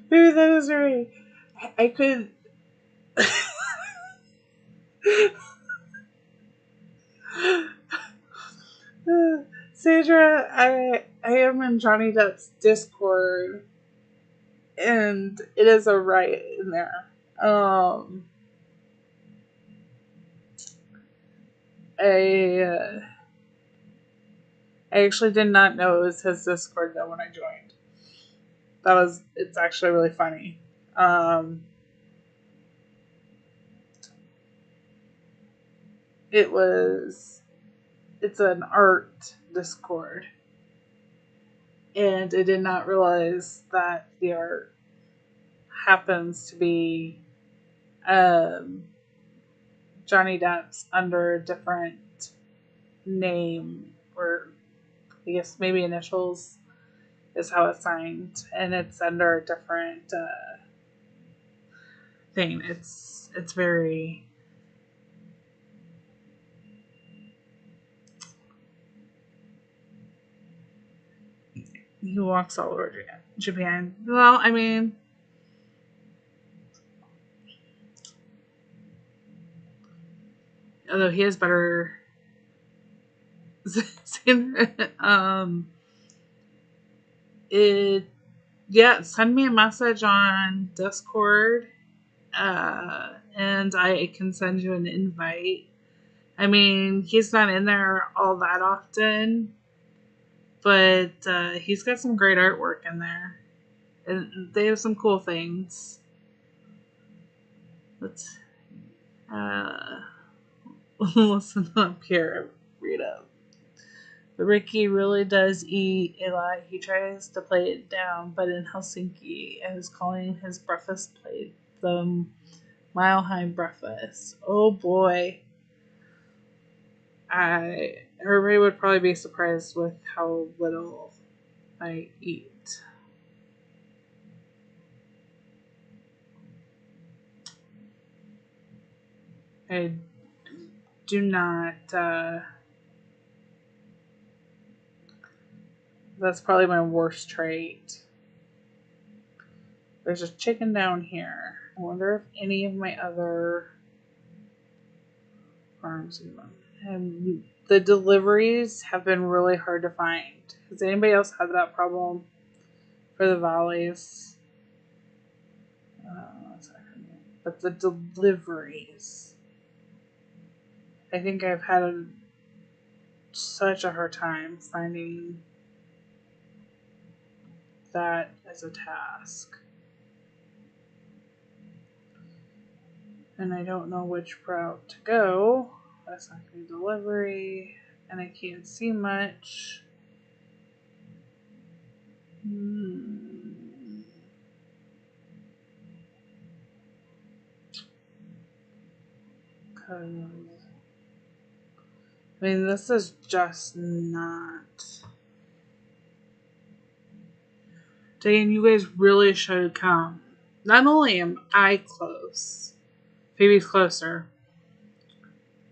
S1: Maybe that is right. I could. Sandra, I am in Johnny Depp's Discord, and it is a riot in there. I I actually did not know it was his Discord though when I joined. It's actually really funny. It's an art Discord, and I did not realize that the art happens to be um, Johnny Depp's under a different name, or I guess maybe initials is how it's signed, and it's under a different thing. It's very. He walks all over Japan. Well, I mean, although he has better. It Yeah. Send me a message on Discord and I can send you an invite. I mean, he's not in there all that often, but he's got some great artwork in there. And they have some cool things. Let's listen up here, read up. But Ricky really does eat a lot. He tries to play it down, but in Helsinki, I was calling his breakfast plate the Mile High Breakfast. Oh boy. Everybody would probably be surprised with how little I eat. I do not. That's probably my worst trait. There's a chicken down here. I wonder if any of my other farms and the deliveries have been really hard to find. Has anybody else had that problem for the valleys? But the deliveries, I think I've had such a hard time finding that as a task. And I don't know which route to go. That's not going to be delivery, and I can't see much. I mean, this is just not. Dan, you guys really should come. Not only am I close, Phoebe's closer,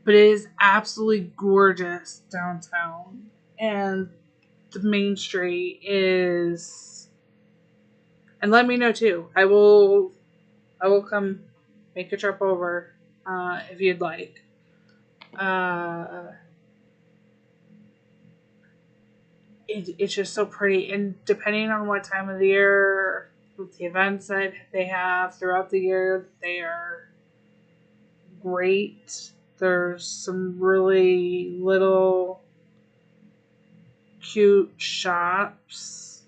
S1: but it is absolutely gorgeous downtown. And the main street is. And let me know too. I will come make a trip over if you'd like. It's just so pretty, and depending on what time of the year, with the events that they have throughout the year, they are great. There's some really little cute shops.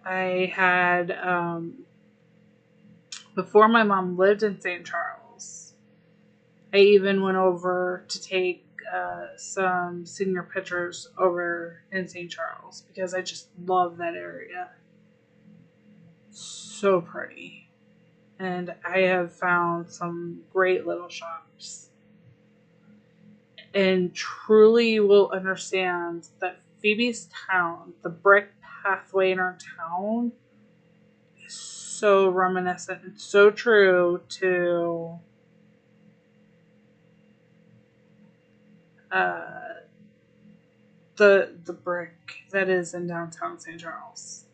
S1: I had before my mom lived in St. Charles, I even went over to take some senior pictures over in St. Charles because I just love that area. So pretty. And I have found some great little shops. And truly you will understand that Phoebe's town, the brick pathway in our town, is so reminiscent and so true to the brick that is in downtown St. Charles.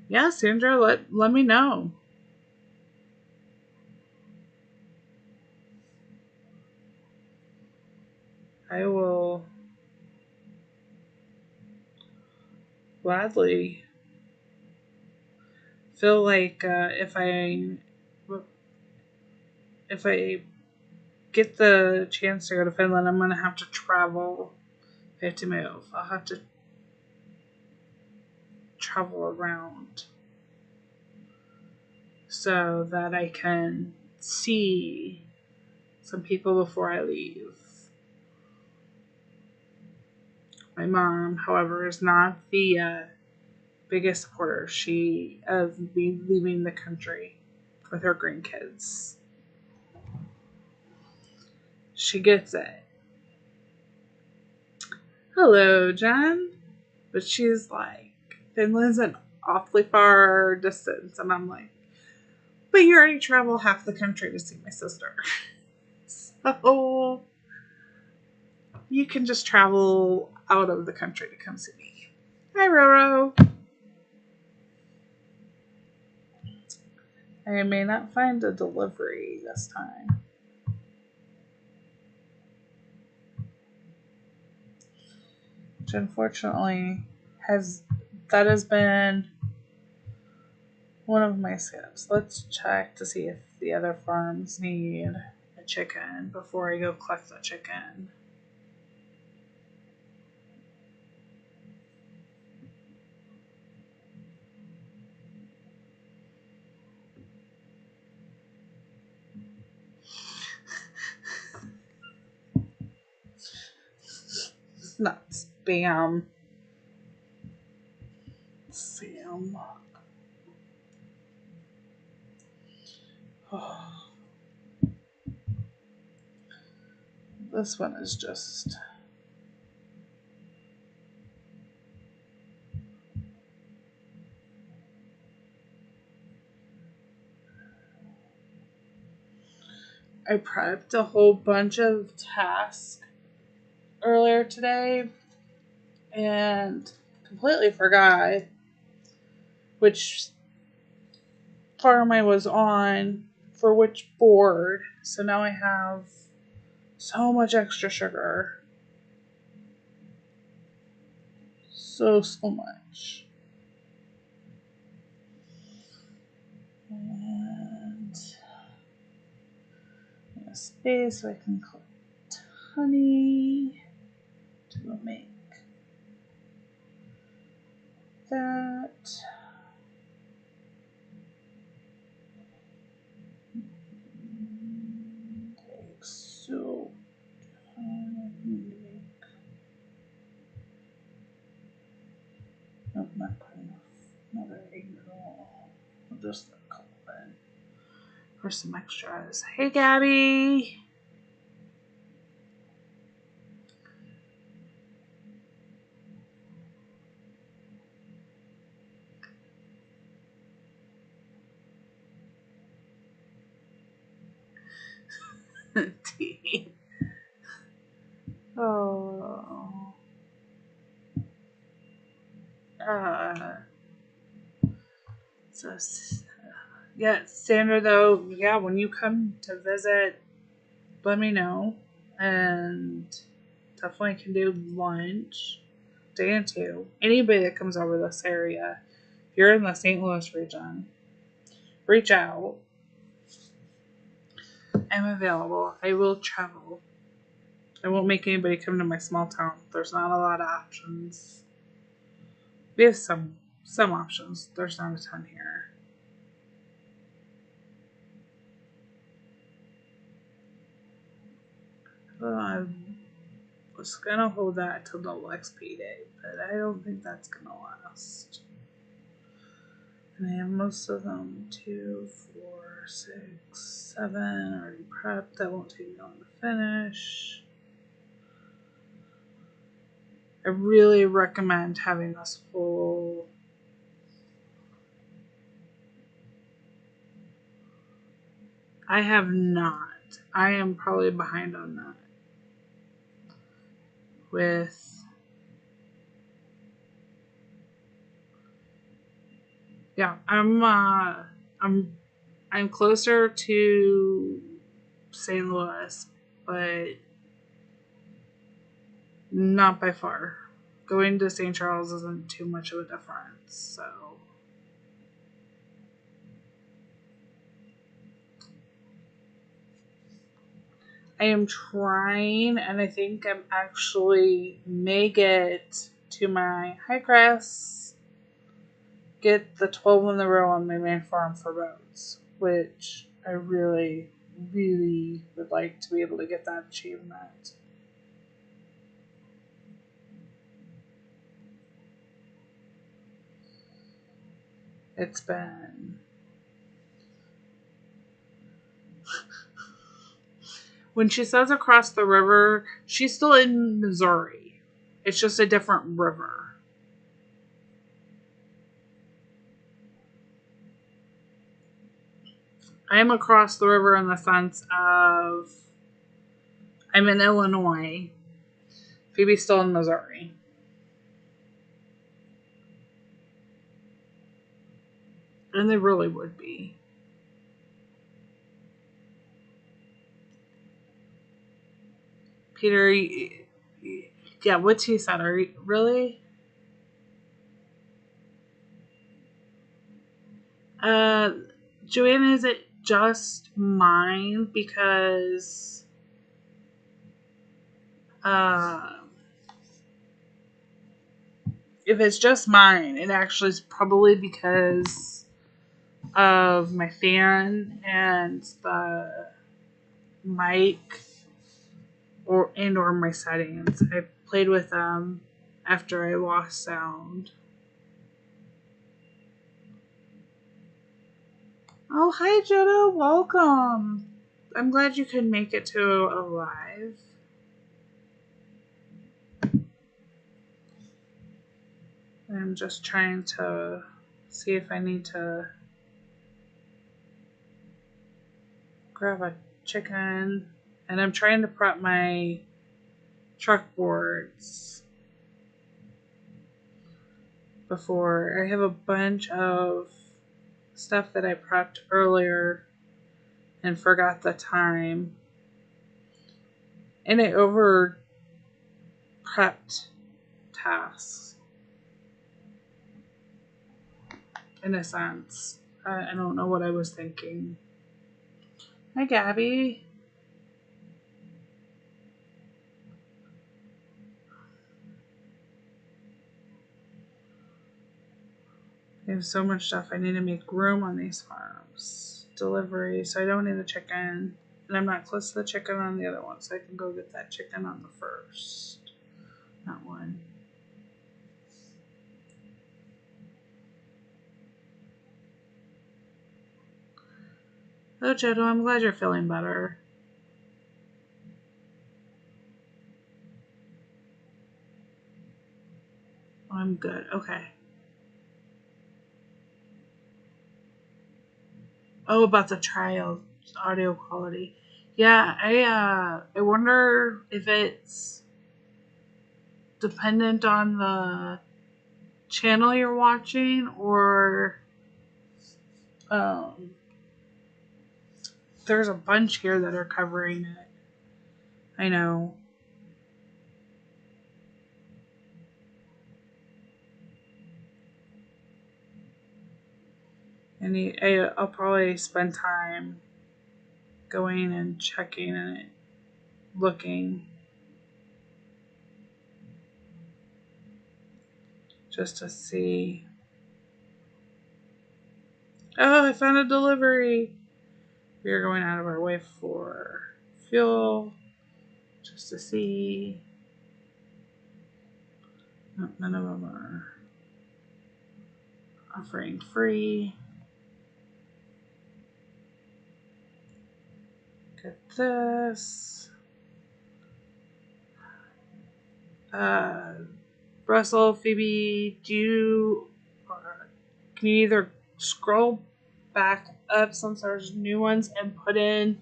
S1: Yeah, Sandra, let me know. I will gladly feel like if I get the chance to go to Finland, I'm gonna have to travel. I have to move. I'll have to travel around so that I can see some people before I leave. My mom, however, is not the biggest supporter of me leaving the country with her grandkids. She gets it. Hello, Jen. But she's like, Finland's an awfully far distance. And I'm like, but you already travel half the country to see my sister. So you can just travel out of the country to come see me. Hi, Roro. I may not find a delivery this time. Which unfortunately has been one of my skips. Let's check to see if the other farms need a chicken before I go collect the chicken. It's not spam. Sam. Oh. This one is just... I prepped a whole bunch of tasks earlier today and completely forgot which farm I was on for which board. So now I have so much extra sugar. So much. And a space so I can collect honey to make that. So nope, not quite enough. Another egg roll. I'll just a couple in for some extras. Hey, Gabby. Tea. Oh. So, yeah, Sandra, though, yeah, when you come to visit, let me know. And definitely can do lunch. Dan, too. Anybody that comes over this area, if you're in the St. Louis region, reach out. I'm available. I will travel. I won't make anybody come to my small town. There's not a lot of options. We have some options. There's not a ton here. I was gonna hold that till the next payday, but I don't think that's gonna last. And I have most of them 2, 4, 6, 7 already prepped. That won't take me long to finish. I really recommend having this whole I have not. I am probably behind on that. With yeah, I'm closer to St. Louis, but not by far. Going to St. Charles isn't too much of a difference, so I am trying, and I think I'm actually may get to my high grass, get the 12 in the row on my main farm for roads, which I really, really would like to be able to get that achievement. It's been... When she says across the river, she's still in Missouri. It's just a different river. I am across the river in the sense of I'm in Illinois. Phoebe's still in Missouri. And they really would be. Peter, yeah, what's he said? Are you really? Joanna, is it just mine? Because if it's just mine, it actually is probably because of my fan and the mic or my settings. I played with them after I lost sound. Oh, hi, Jodo. Welcome. I'm glad you could make it to a live. I'm just trying to see if I need to grab a chicken. And I'm trying to prep my truck boards before. I have a bunch of stuff that I prepped earlier and forgot the time. And I over prepped tasks in a sense. I don't know what I was thinking. Hi, Gabby. I have so much stuff. I need to make room on these farms. Delivery, so I don't need the chicken. And I'm not close to the chicken on the other one, so I can go get that chicken on the first. Not one. Oh, Jodo, I'm glad you're feeling better. I'm good. Okay. Oh, about the trial audio quality. Yeah, I wonder if it's dependent on the channel you're watching or there's a bunch here that are covering it. I know. And I'll probably spend time going and checking and looking just to see. Oh, I found a delivery. We are going out of our way for fuel just to see. No, none of them are offering free. Get this. Russell, Phoebe, can you either scroll back up since there's new ones and put in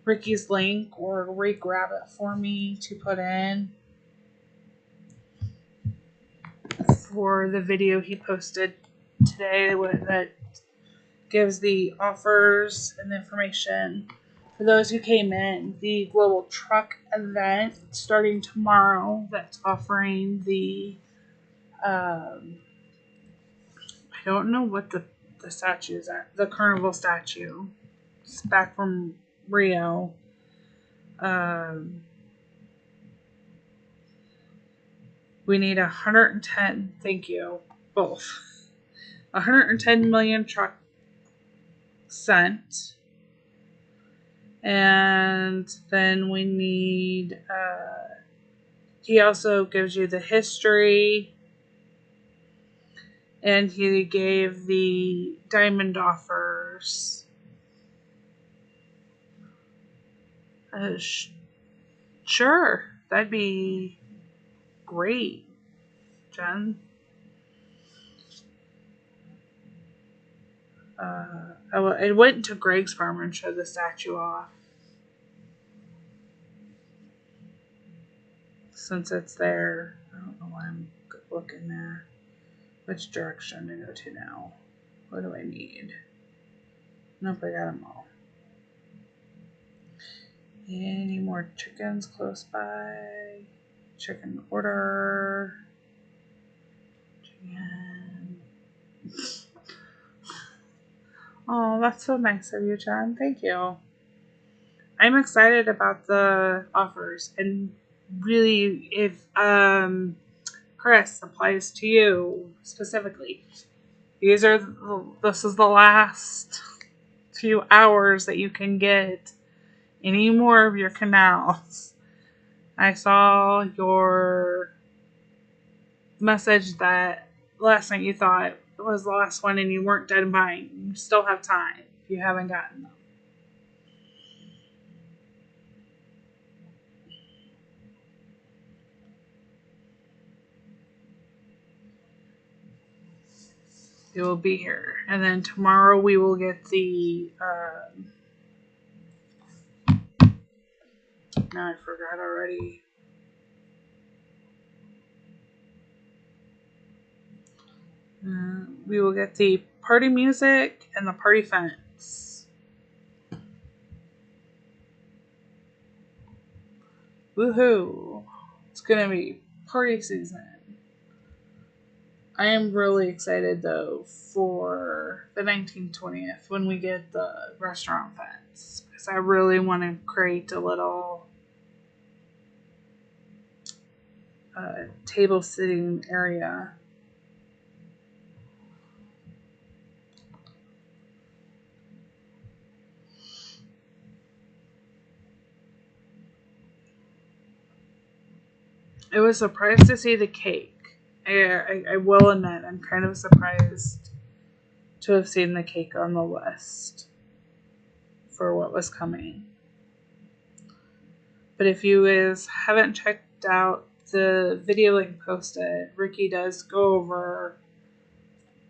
S1: Ricky's link or re-grab it for me to put in for the video he posted today that gives the offers and the information for those who came in. The global truck event starting tomorrow that's offering the I don't know what the statue is at. The carnival statue. It's back from Rio. We need 110. Thank you. Both. 110 million truck sent. And then we need. He also gives you the history. And he gave the diamond offers. Sure. That'd be great, Jen. I went to Greg's farm and showed the statue off. Since it's there, I don't know why I'm looking there. Which direction to go to now? What do I need? Nope, I got them all. Any more chickens close by? Chicken order. Chicken. that's so nice of you, John. Thank you. I'm excited about the offers, and really, if Chris applies to you specifically, this is the last few hours that you can get any more of your canals. I saw your message that last night you thought it was the last one and you weren't done buying. You still have time if you haven't gotten them. It will be here. And then tomorrow we will get the now I forgot already. We will get the party music and the party fence. Woohoo! It's gonna be party season. I am really excited though for the 1920th when we get the restaurant fence, because I really want to create a little table sitting area. I was surprised to see the cake. I will admit, I'm kind of surprised to have seen the cake on the list for what was coming. But if you guys haven't checked out the video link posted, Ricky does go over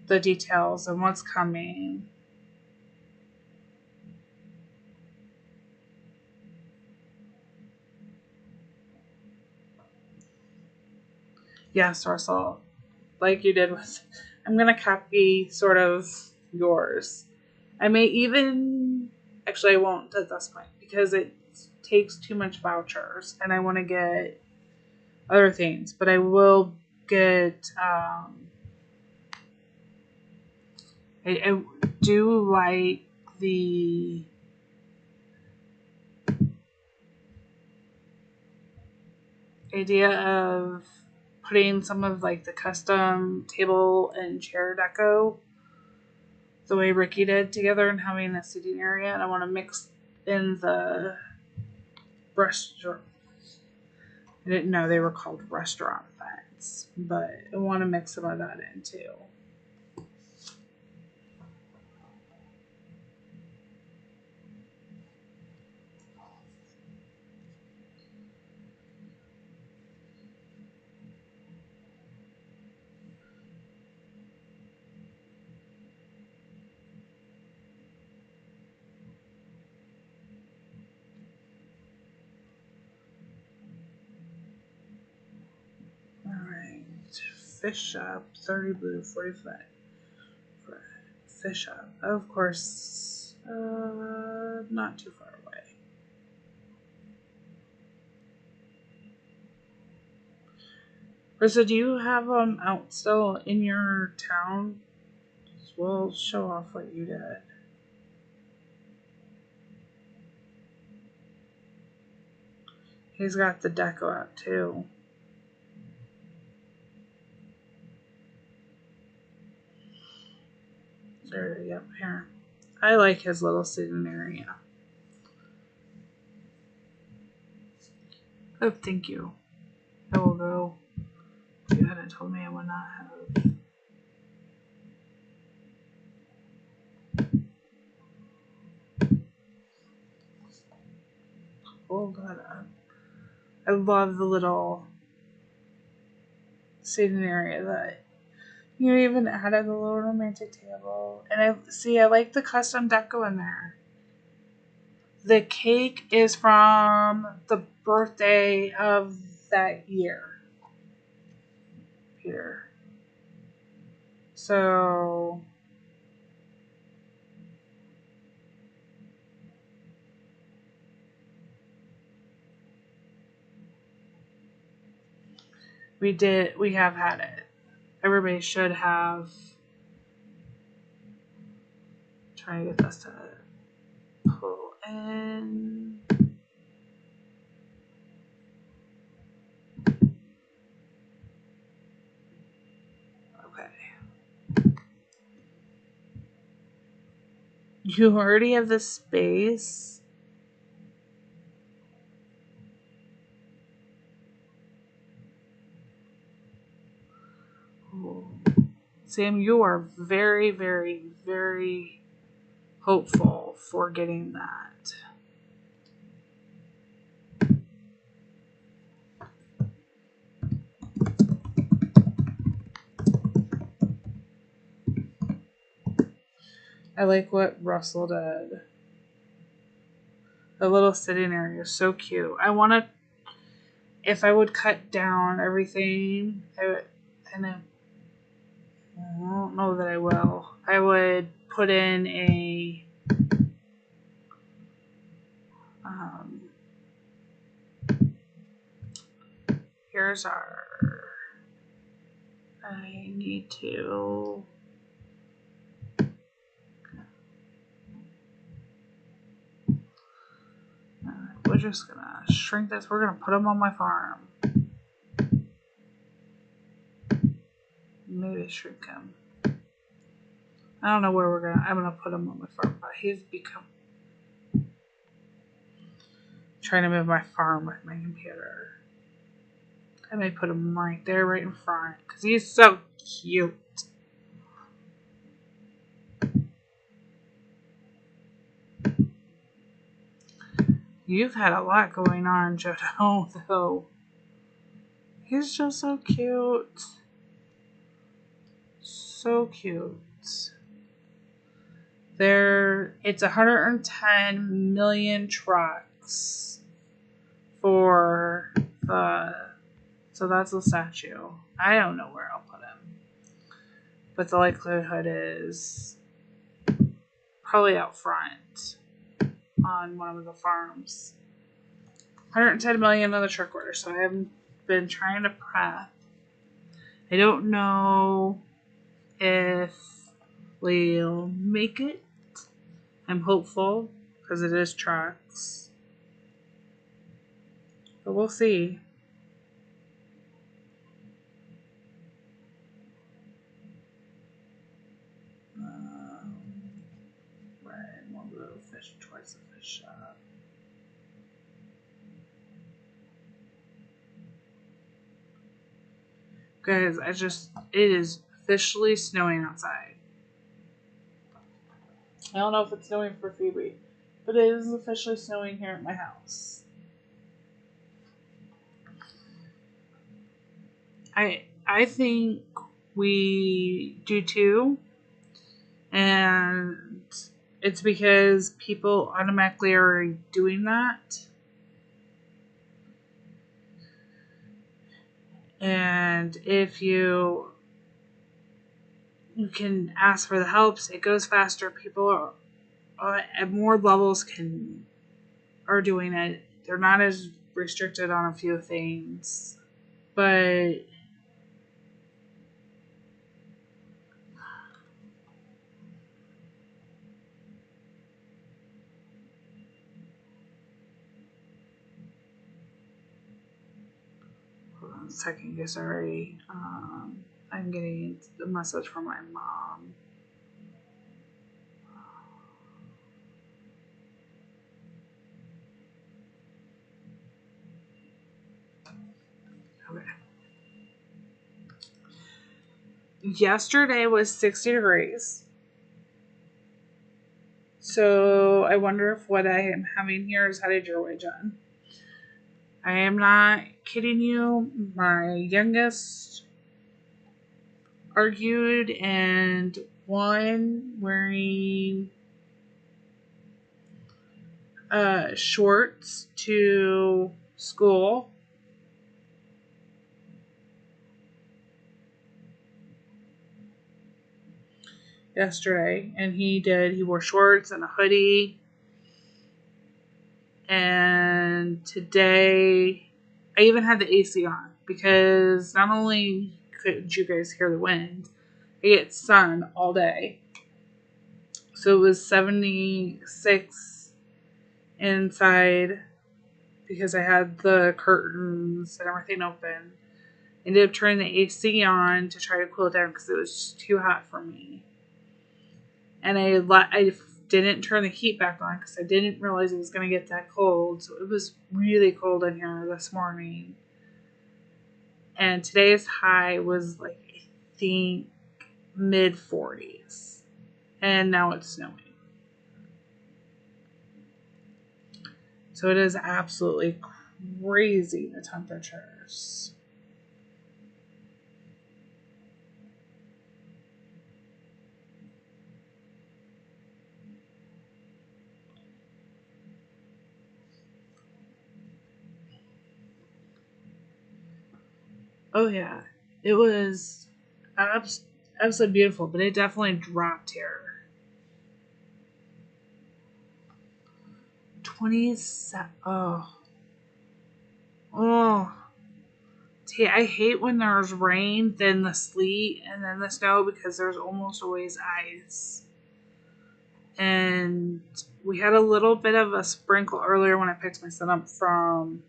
S1: the details and what's coming. Yes, Russell, like you did with, I'm going to copy sort of yours. I may even, actually I won't at this point because it takes too much vouchers and I want to get other things, but I will get, I do like the idea of putting some of like the custom table and chair deco the way Ricky did together and having a sitting area, and I want to mix in the restaurant. I didn't know they were called restaurant fence, but I want to mix some of that in too. Alright. Fish shop, 30 blue, 45 fish shop. Of course, not too far away. Rissa, do you have them out still in your town? We'll show off what you did. He's got the deco out too. There, yep, here. I like his little sitting area. Oh, thank you. I will go. You hadn't told me I would not have. Hold that up. I love the little sitting area that you even added a little romantic table. And I like the custom deco in there. The cake is from the birthday of that year, Peter. So we have had it. Everybody should have Trying to get this to pull in. Okay. You already have the space. Ooh. Sam, you are very, very, very hopeful for getting that. I like what Russell did. The little sitting area is so cute. I want to, if I would cut down everything, and I don't know that I will. I would put in a here's our, I need to, we're just gonna shrink this. We're gonna put them on my farm. Maybe shrink him. I don't know where I'm gonna put him on my farm, but he's become, trying to move my farm with my computer. I may put him right there, right in front, because he's so cute. You've had a lot going on, Jodo, though. He's just so cute. So cute. It's 110 million trucks for so that's the statue. I don't know where I'll put him, but the likelihood is probably out front on one of the farms. 110 million on the truck order, so I haven't been trying to prep. I don't know if we'll make it. I'm hopeful because it is trucks, but we'll see. Right, one little fish, twice a fish shop. Guys, it is officially snowing outside. I don't know if it's snowing for Phoebe, but it is officially snowing here at my house. I think we do too, and it's because people automatically are doing that. And if you can ask for the helps, it goes faster. People are at more levels are doing it. They're not as restricted on a few things, but hold on a second, sorry. I'm getting a message from my mom. Okay. Yesterday was 60 degrees. So I wonder if what I am having here is headed your way, John. I am not kidding you. My youngest argued and one wearing shorts to school. Yesterday, and he wore shorts and a hoodie. And today I even had the AC on because not only could you guys hear the wind, I get sun all day. So it was 76 inside because I had the curtains and everything open. Ended up turning the AC on to try to cool it down because it was just too hot for me. And I didn't turn the heat back on because I didn't realize it was going to get that cold. So it was really cold in here this morning. And today's high was like, I think, mid 40s. And now it's snowing. So it is absolutely crazy, the temperatures. Oh, yeah. It was absolutely beautiful, but it definitely dropped here. 27. Oh. Oh. I hate when there's rain, then the sleet, and then the snow because there's almost always ice. And we had a little bit of a sprinkle earlier when I picked my son up from.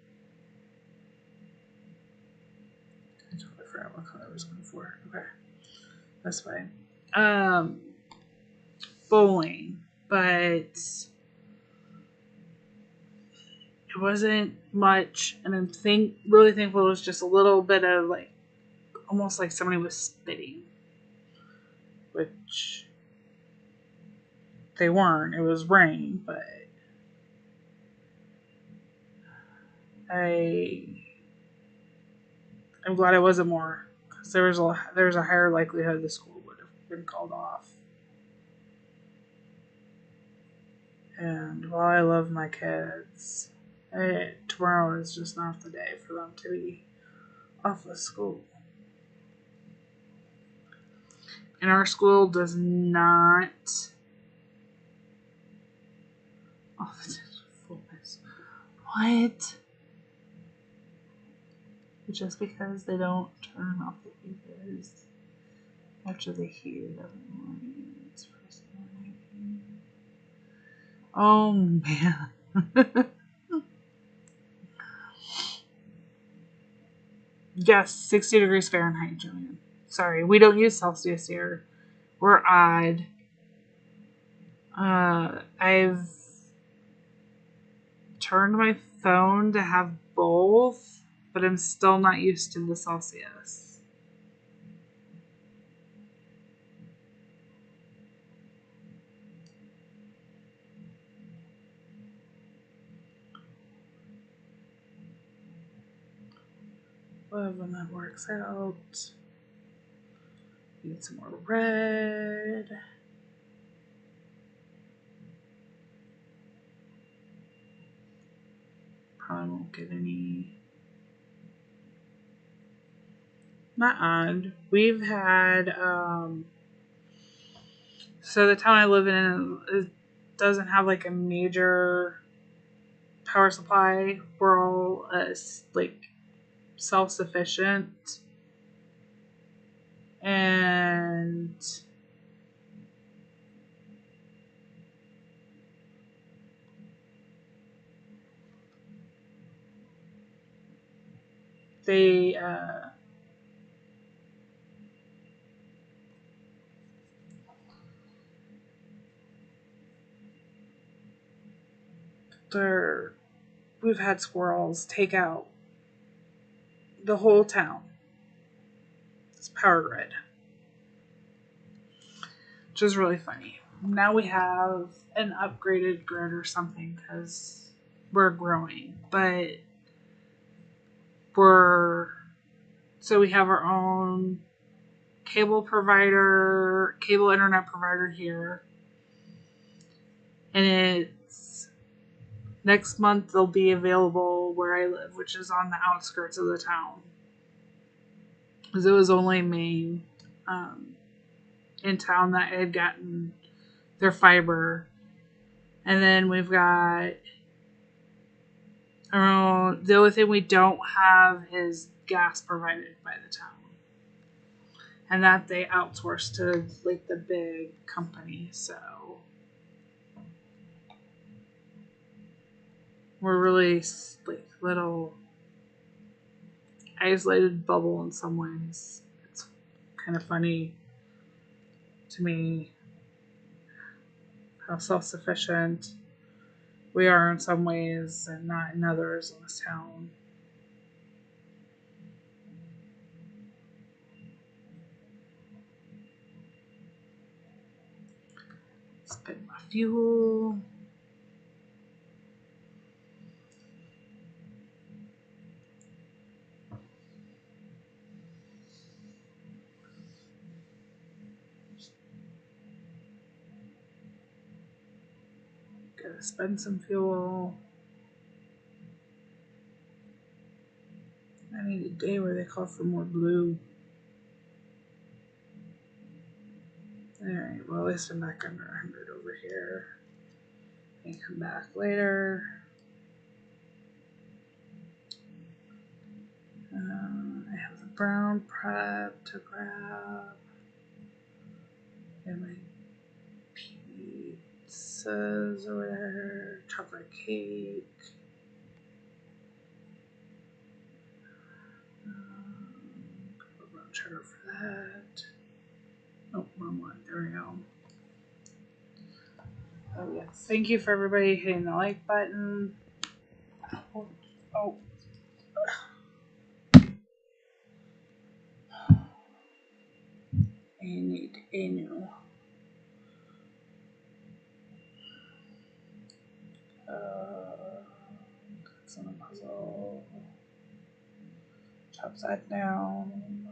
S1: I totally forgot what color I was going for. Okay. That's fine. Bowling. But it wasn't much, and I'm really thankful it was just a little bit of like almost like somebody was spitting, which they weren't. It was rain, but I'm glad it wasn't more because there's a higher likelihood the school would have been called off. And while I love my kids, tomorrow is just not the day for them to be off of school. And our school does not. Oh, that's fullness. What? Just because they don't turn off the heaters after the heat doesn't mean it's first morning. Oh man. Yes, 60 degrees Fahrenheit, Julian. Sorry, we don't use Celsius here. We're odd. I've turned my phone to have both, but I'm still not used to the Celsius. Love when that works out. Need some more red. Probably won't get any. Not odd. We've had so the town I live in it doesn't have like a major power supply. We're all like self-sufficient, and they we've had squirrels take out the whole town. It's power grid, which is really funny. Now we have an upgraded grid or something because we're growing, but we have our own cable internet provider here, and it's next month they'll be available where I live, which is on the outskirts of the town, because it was only Maine in town that had gotten their fiber, and then we've got our own. The only thing we don't have is gas provided by the town, and that they outsource to like the big company. So We're really like little isolated bubble in some ways. It's kind of funny to me how self-sufficient we are in some ways and not in others in this town. Spend my fuel. Gotta spend some fuel. I need a day where they call for more blue. Alright, well, at least I'm back under 100 over here. I can come back later. I have the brown prep to grab. And my pizzas over there. Chocolate cake. Brown cheddar for that. Oh, wrong one. There we go. Oh, yes. Thank you for everybody hitting the like button. Oh. I need a new that's on a puzzle. Chop that down.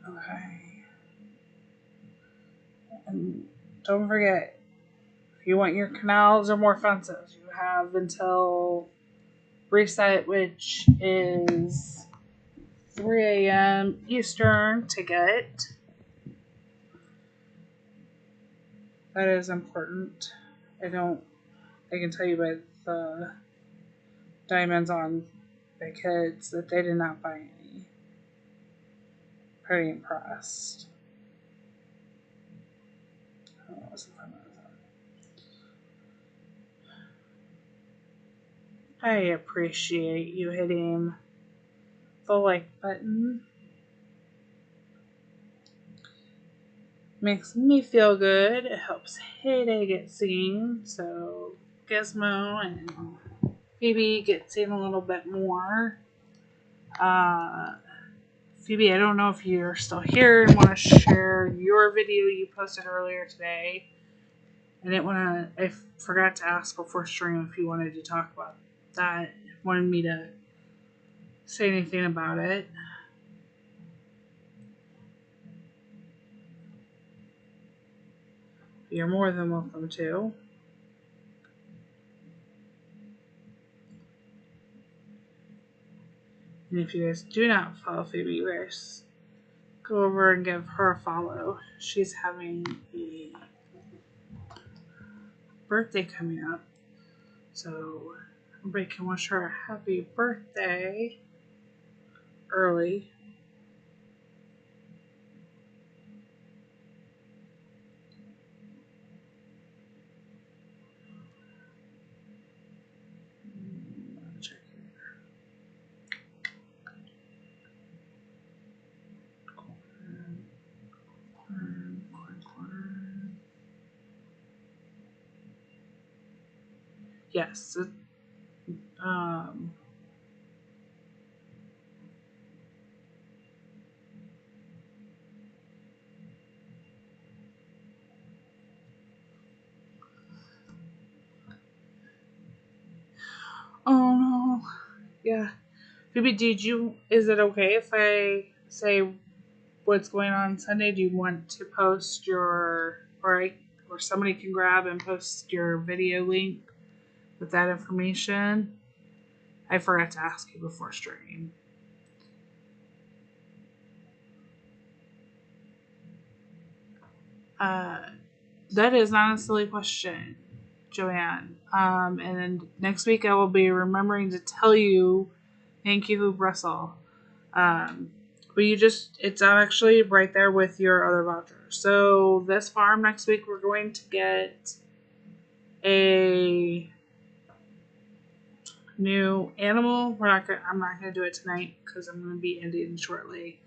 S1: Okay. And don't forget, if you want your canals or more fences, you have until reset, which is 3 a.m. Eastern to get. That is important. I can tell you by the diamonds on the kids that they did not buy any. Pretty impressed. I appreciate you hitting the like button. Makes me feel good. It helps Heyday get seen. So Gizmo and Phoebe get seen a little bit more. Phoebe, I don't know if you're still here and want to share your video you posted earlier today. I forgot to ask before stream if you wanted to talk about that. Wanted me to say anything about it. You're more than welcome to. And if you guys do not follow Phoebe, you guys go over and give her a follow. She's having a birthday coming up. So everybody can wish her a happy birthday early. Yes. Oh no. Yeah. Phoebe, is it okay if I say what's going on Sunday? Do you want to post or somebody can grab and post your video link with that information? I forgot to ask you before stream. That is not a silly question, Joanne. And then next week I will be remembering to tell you, thank you, Russell. But it's actually right there with your other vouchers. So this farm next week we're going to get a new animal. I'm not gonna do it tonight because I'm gonna be ending shortly.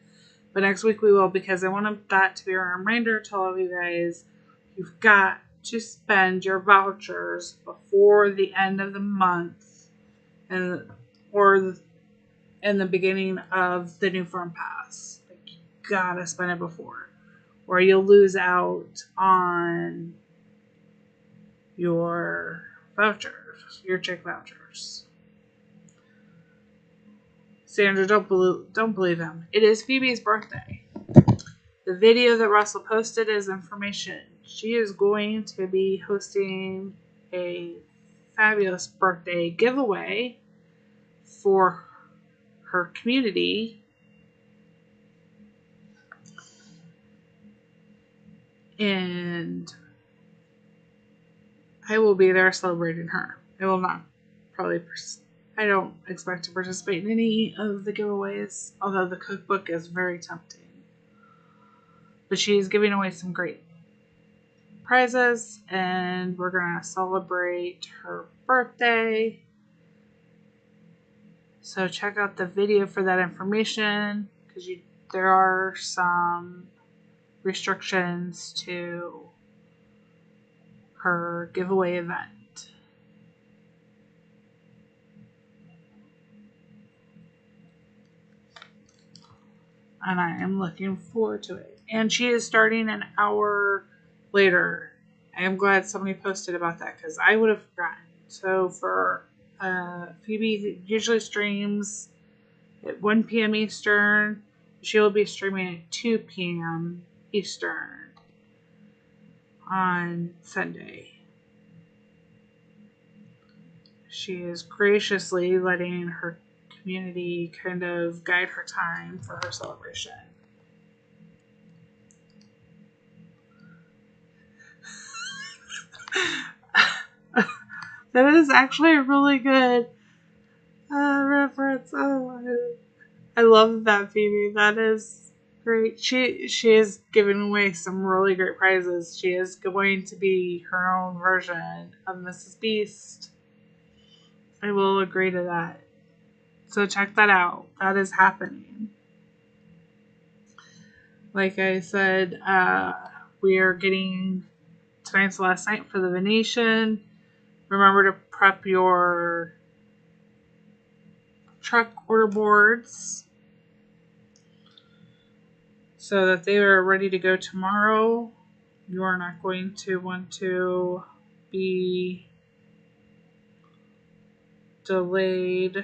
S1: But next week we will, because I want that to be a reminder to all of you guys. You've got to spend your vouchers before the end of the month, or in the beginning of the new Farm Pass. Like, you gotta spend it before, or you'll lose out on your vouchers, your chick vouchers. Sandra, don't believe him. It is Phoebe's birthday. The video that Russell posted is information. She is going to be hosting a fabulous birthday giveaway for her community. And I will be there celebrating her. I will not I don't expect to participate in any of the giveaways, although the cookbook is very tempting. But she's giving away some great prizes, and we're going to celebrate her birthday. So check out the video for that information, because there are some restrictions to her giveaway event. And I am looking forward to it. And she is starting an hour later. I am glad somebody posted about that, because I would have forgotten. So for Phoebe usually streams at 1 p.m. Eastern. She will be streaming at 2 p.m. Eastern on Sunday. She is graciously letting her community kind of guide her time for her celebration. That is actually a really good reference. Oh, I love that, Phoebe. That is great. She is giving away some really great prizes. She is going to be her own version of Mrs. Beast. I will agree to that. So check that out. That is happening. Like I said, we are getting tonight's the last night for the Venetian. Remember to prep your truck order boards so that they are ready to go tomorrow. You are not going to want to be delayed.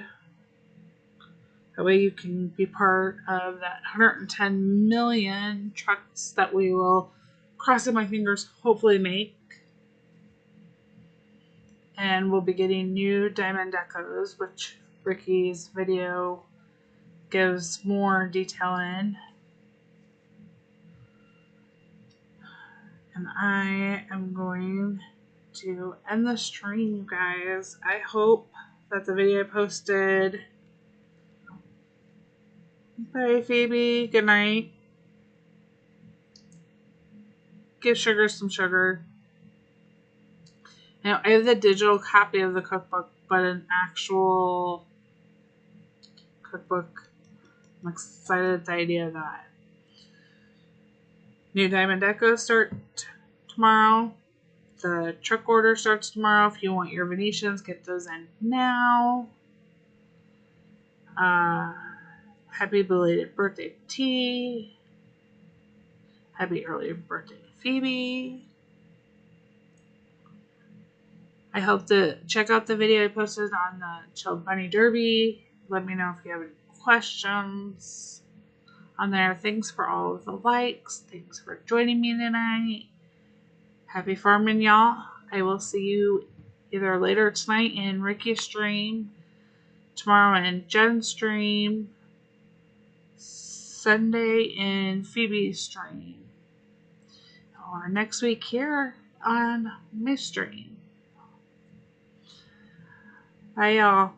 S1: That way you can be part of that 110 million trucks that we will, crossing my fingers, hopefully make. And we'll be getting new Diamond Decos, which Ricky's video gives more detail in. And I am going to end the stream, you guys. I hope that the video I posted. Bye, Phoebe. Good night. Give Sugar some sugar. Now, I have the digital copy of the cookbook, but an actual cookbook, I'm excited at the idea of that. New Diamond Deco start tomorrow. The truck order starts tomorrow. If you want your Venetians, get those in now. Happy belated birthday, T. Happy early birthday, Phoebe. I hope to check out the video I posted on the Chilled Bunny Derby. Let me know if you have any questions on there. Thanks for all of the likes. Thanks for joining me tonight. Happy farming, y'all. I will see you either later tonight in Ricky's stream, tomorrow in Jen's stream, Sunday in Phoebe's stream, or next week here on my stream. Bye, y'all.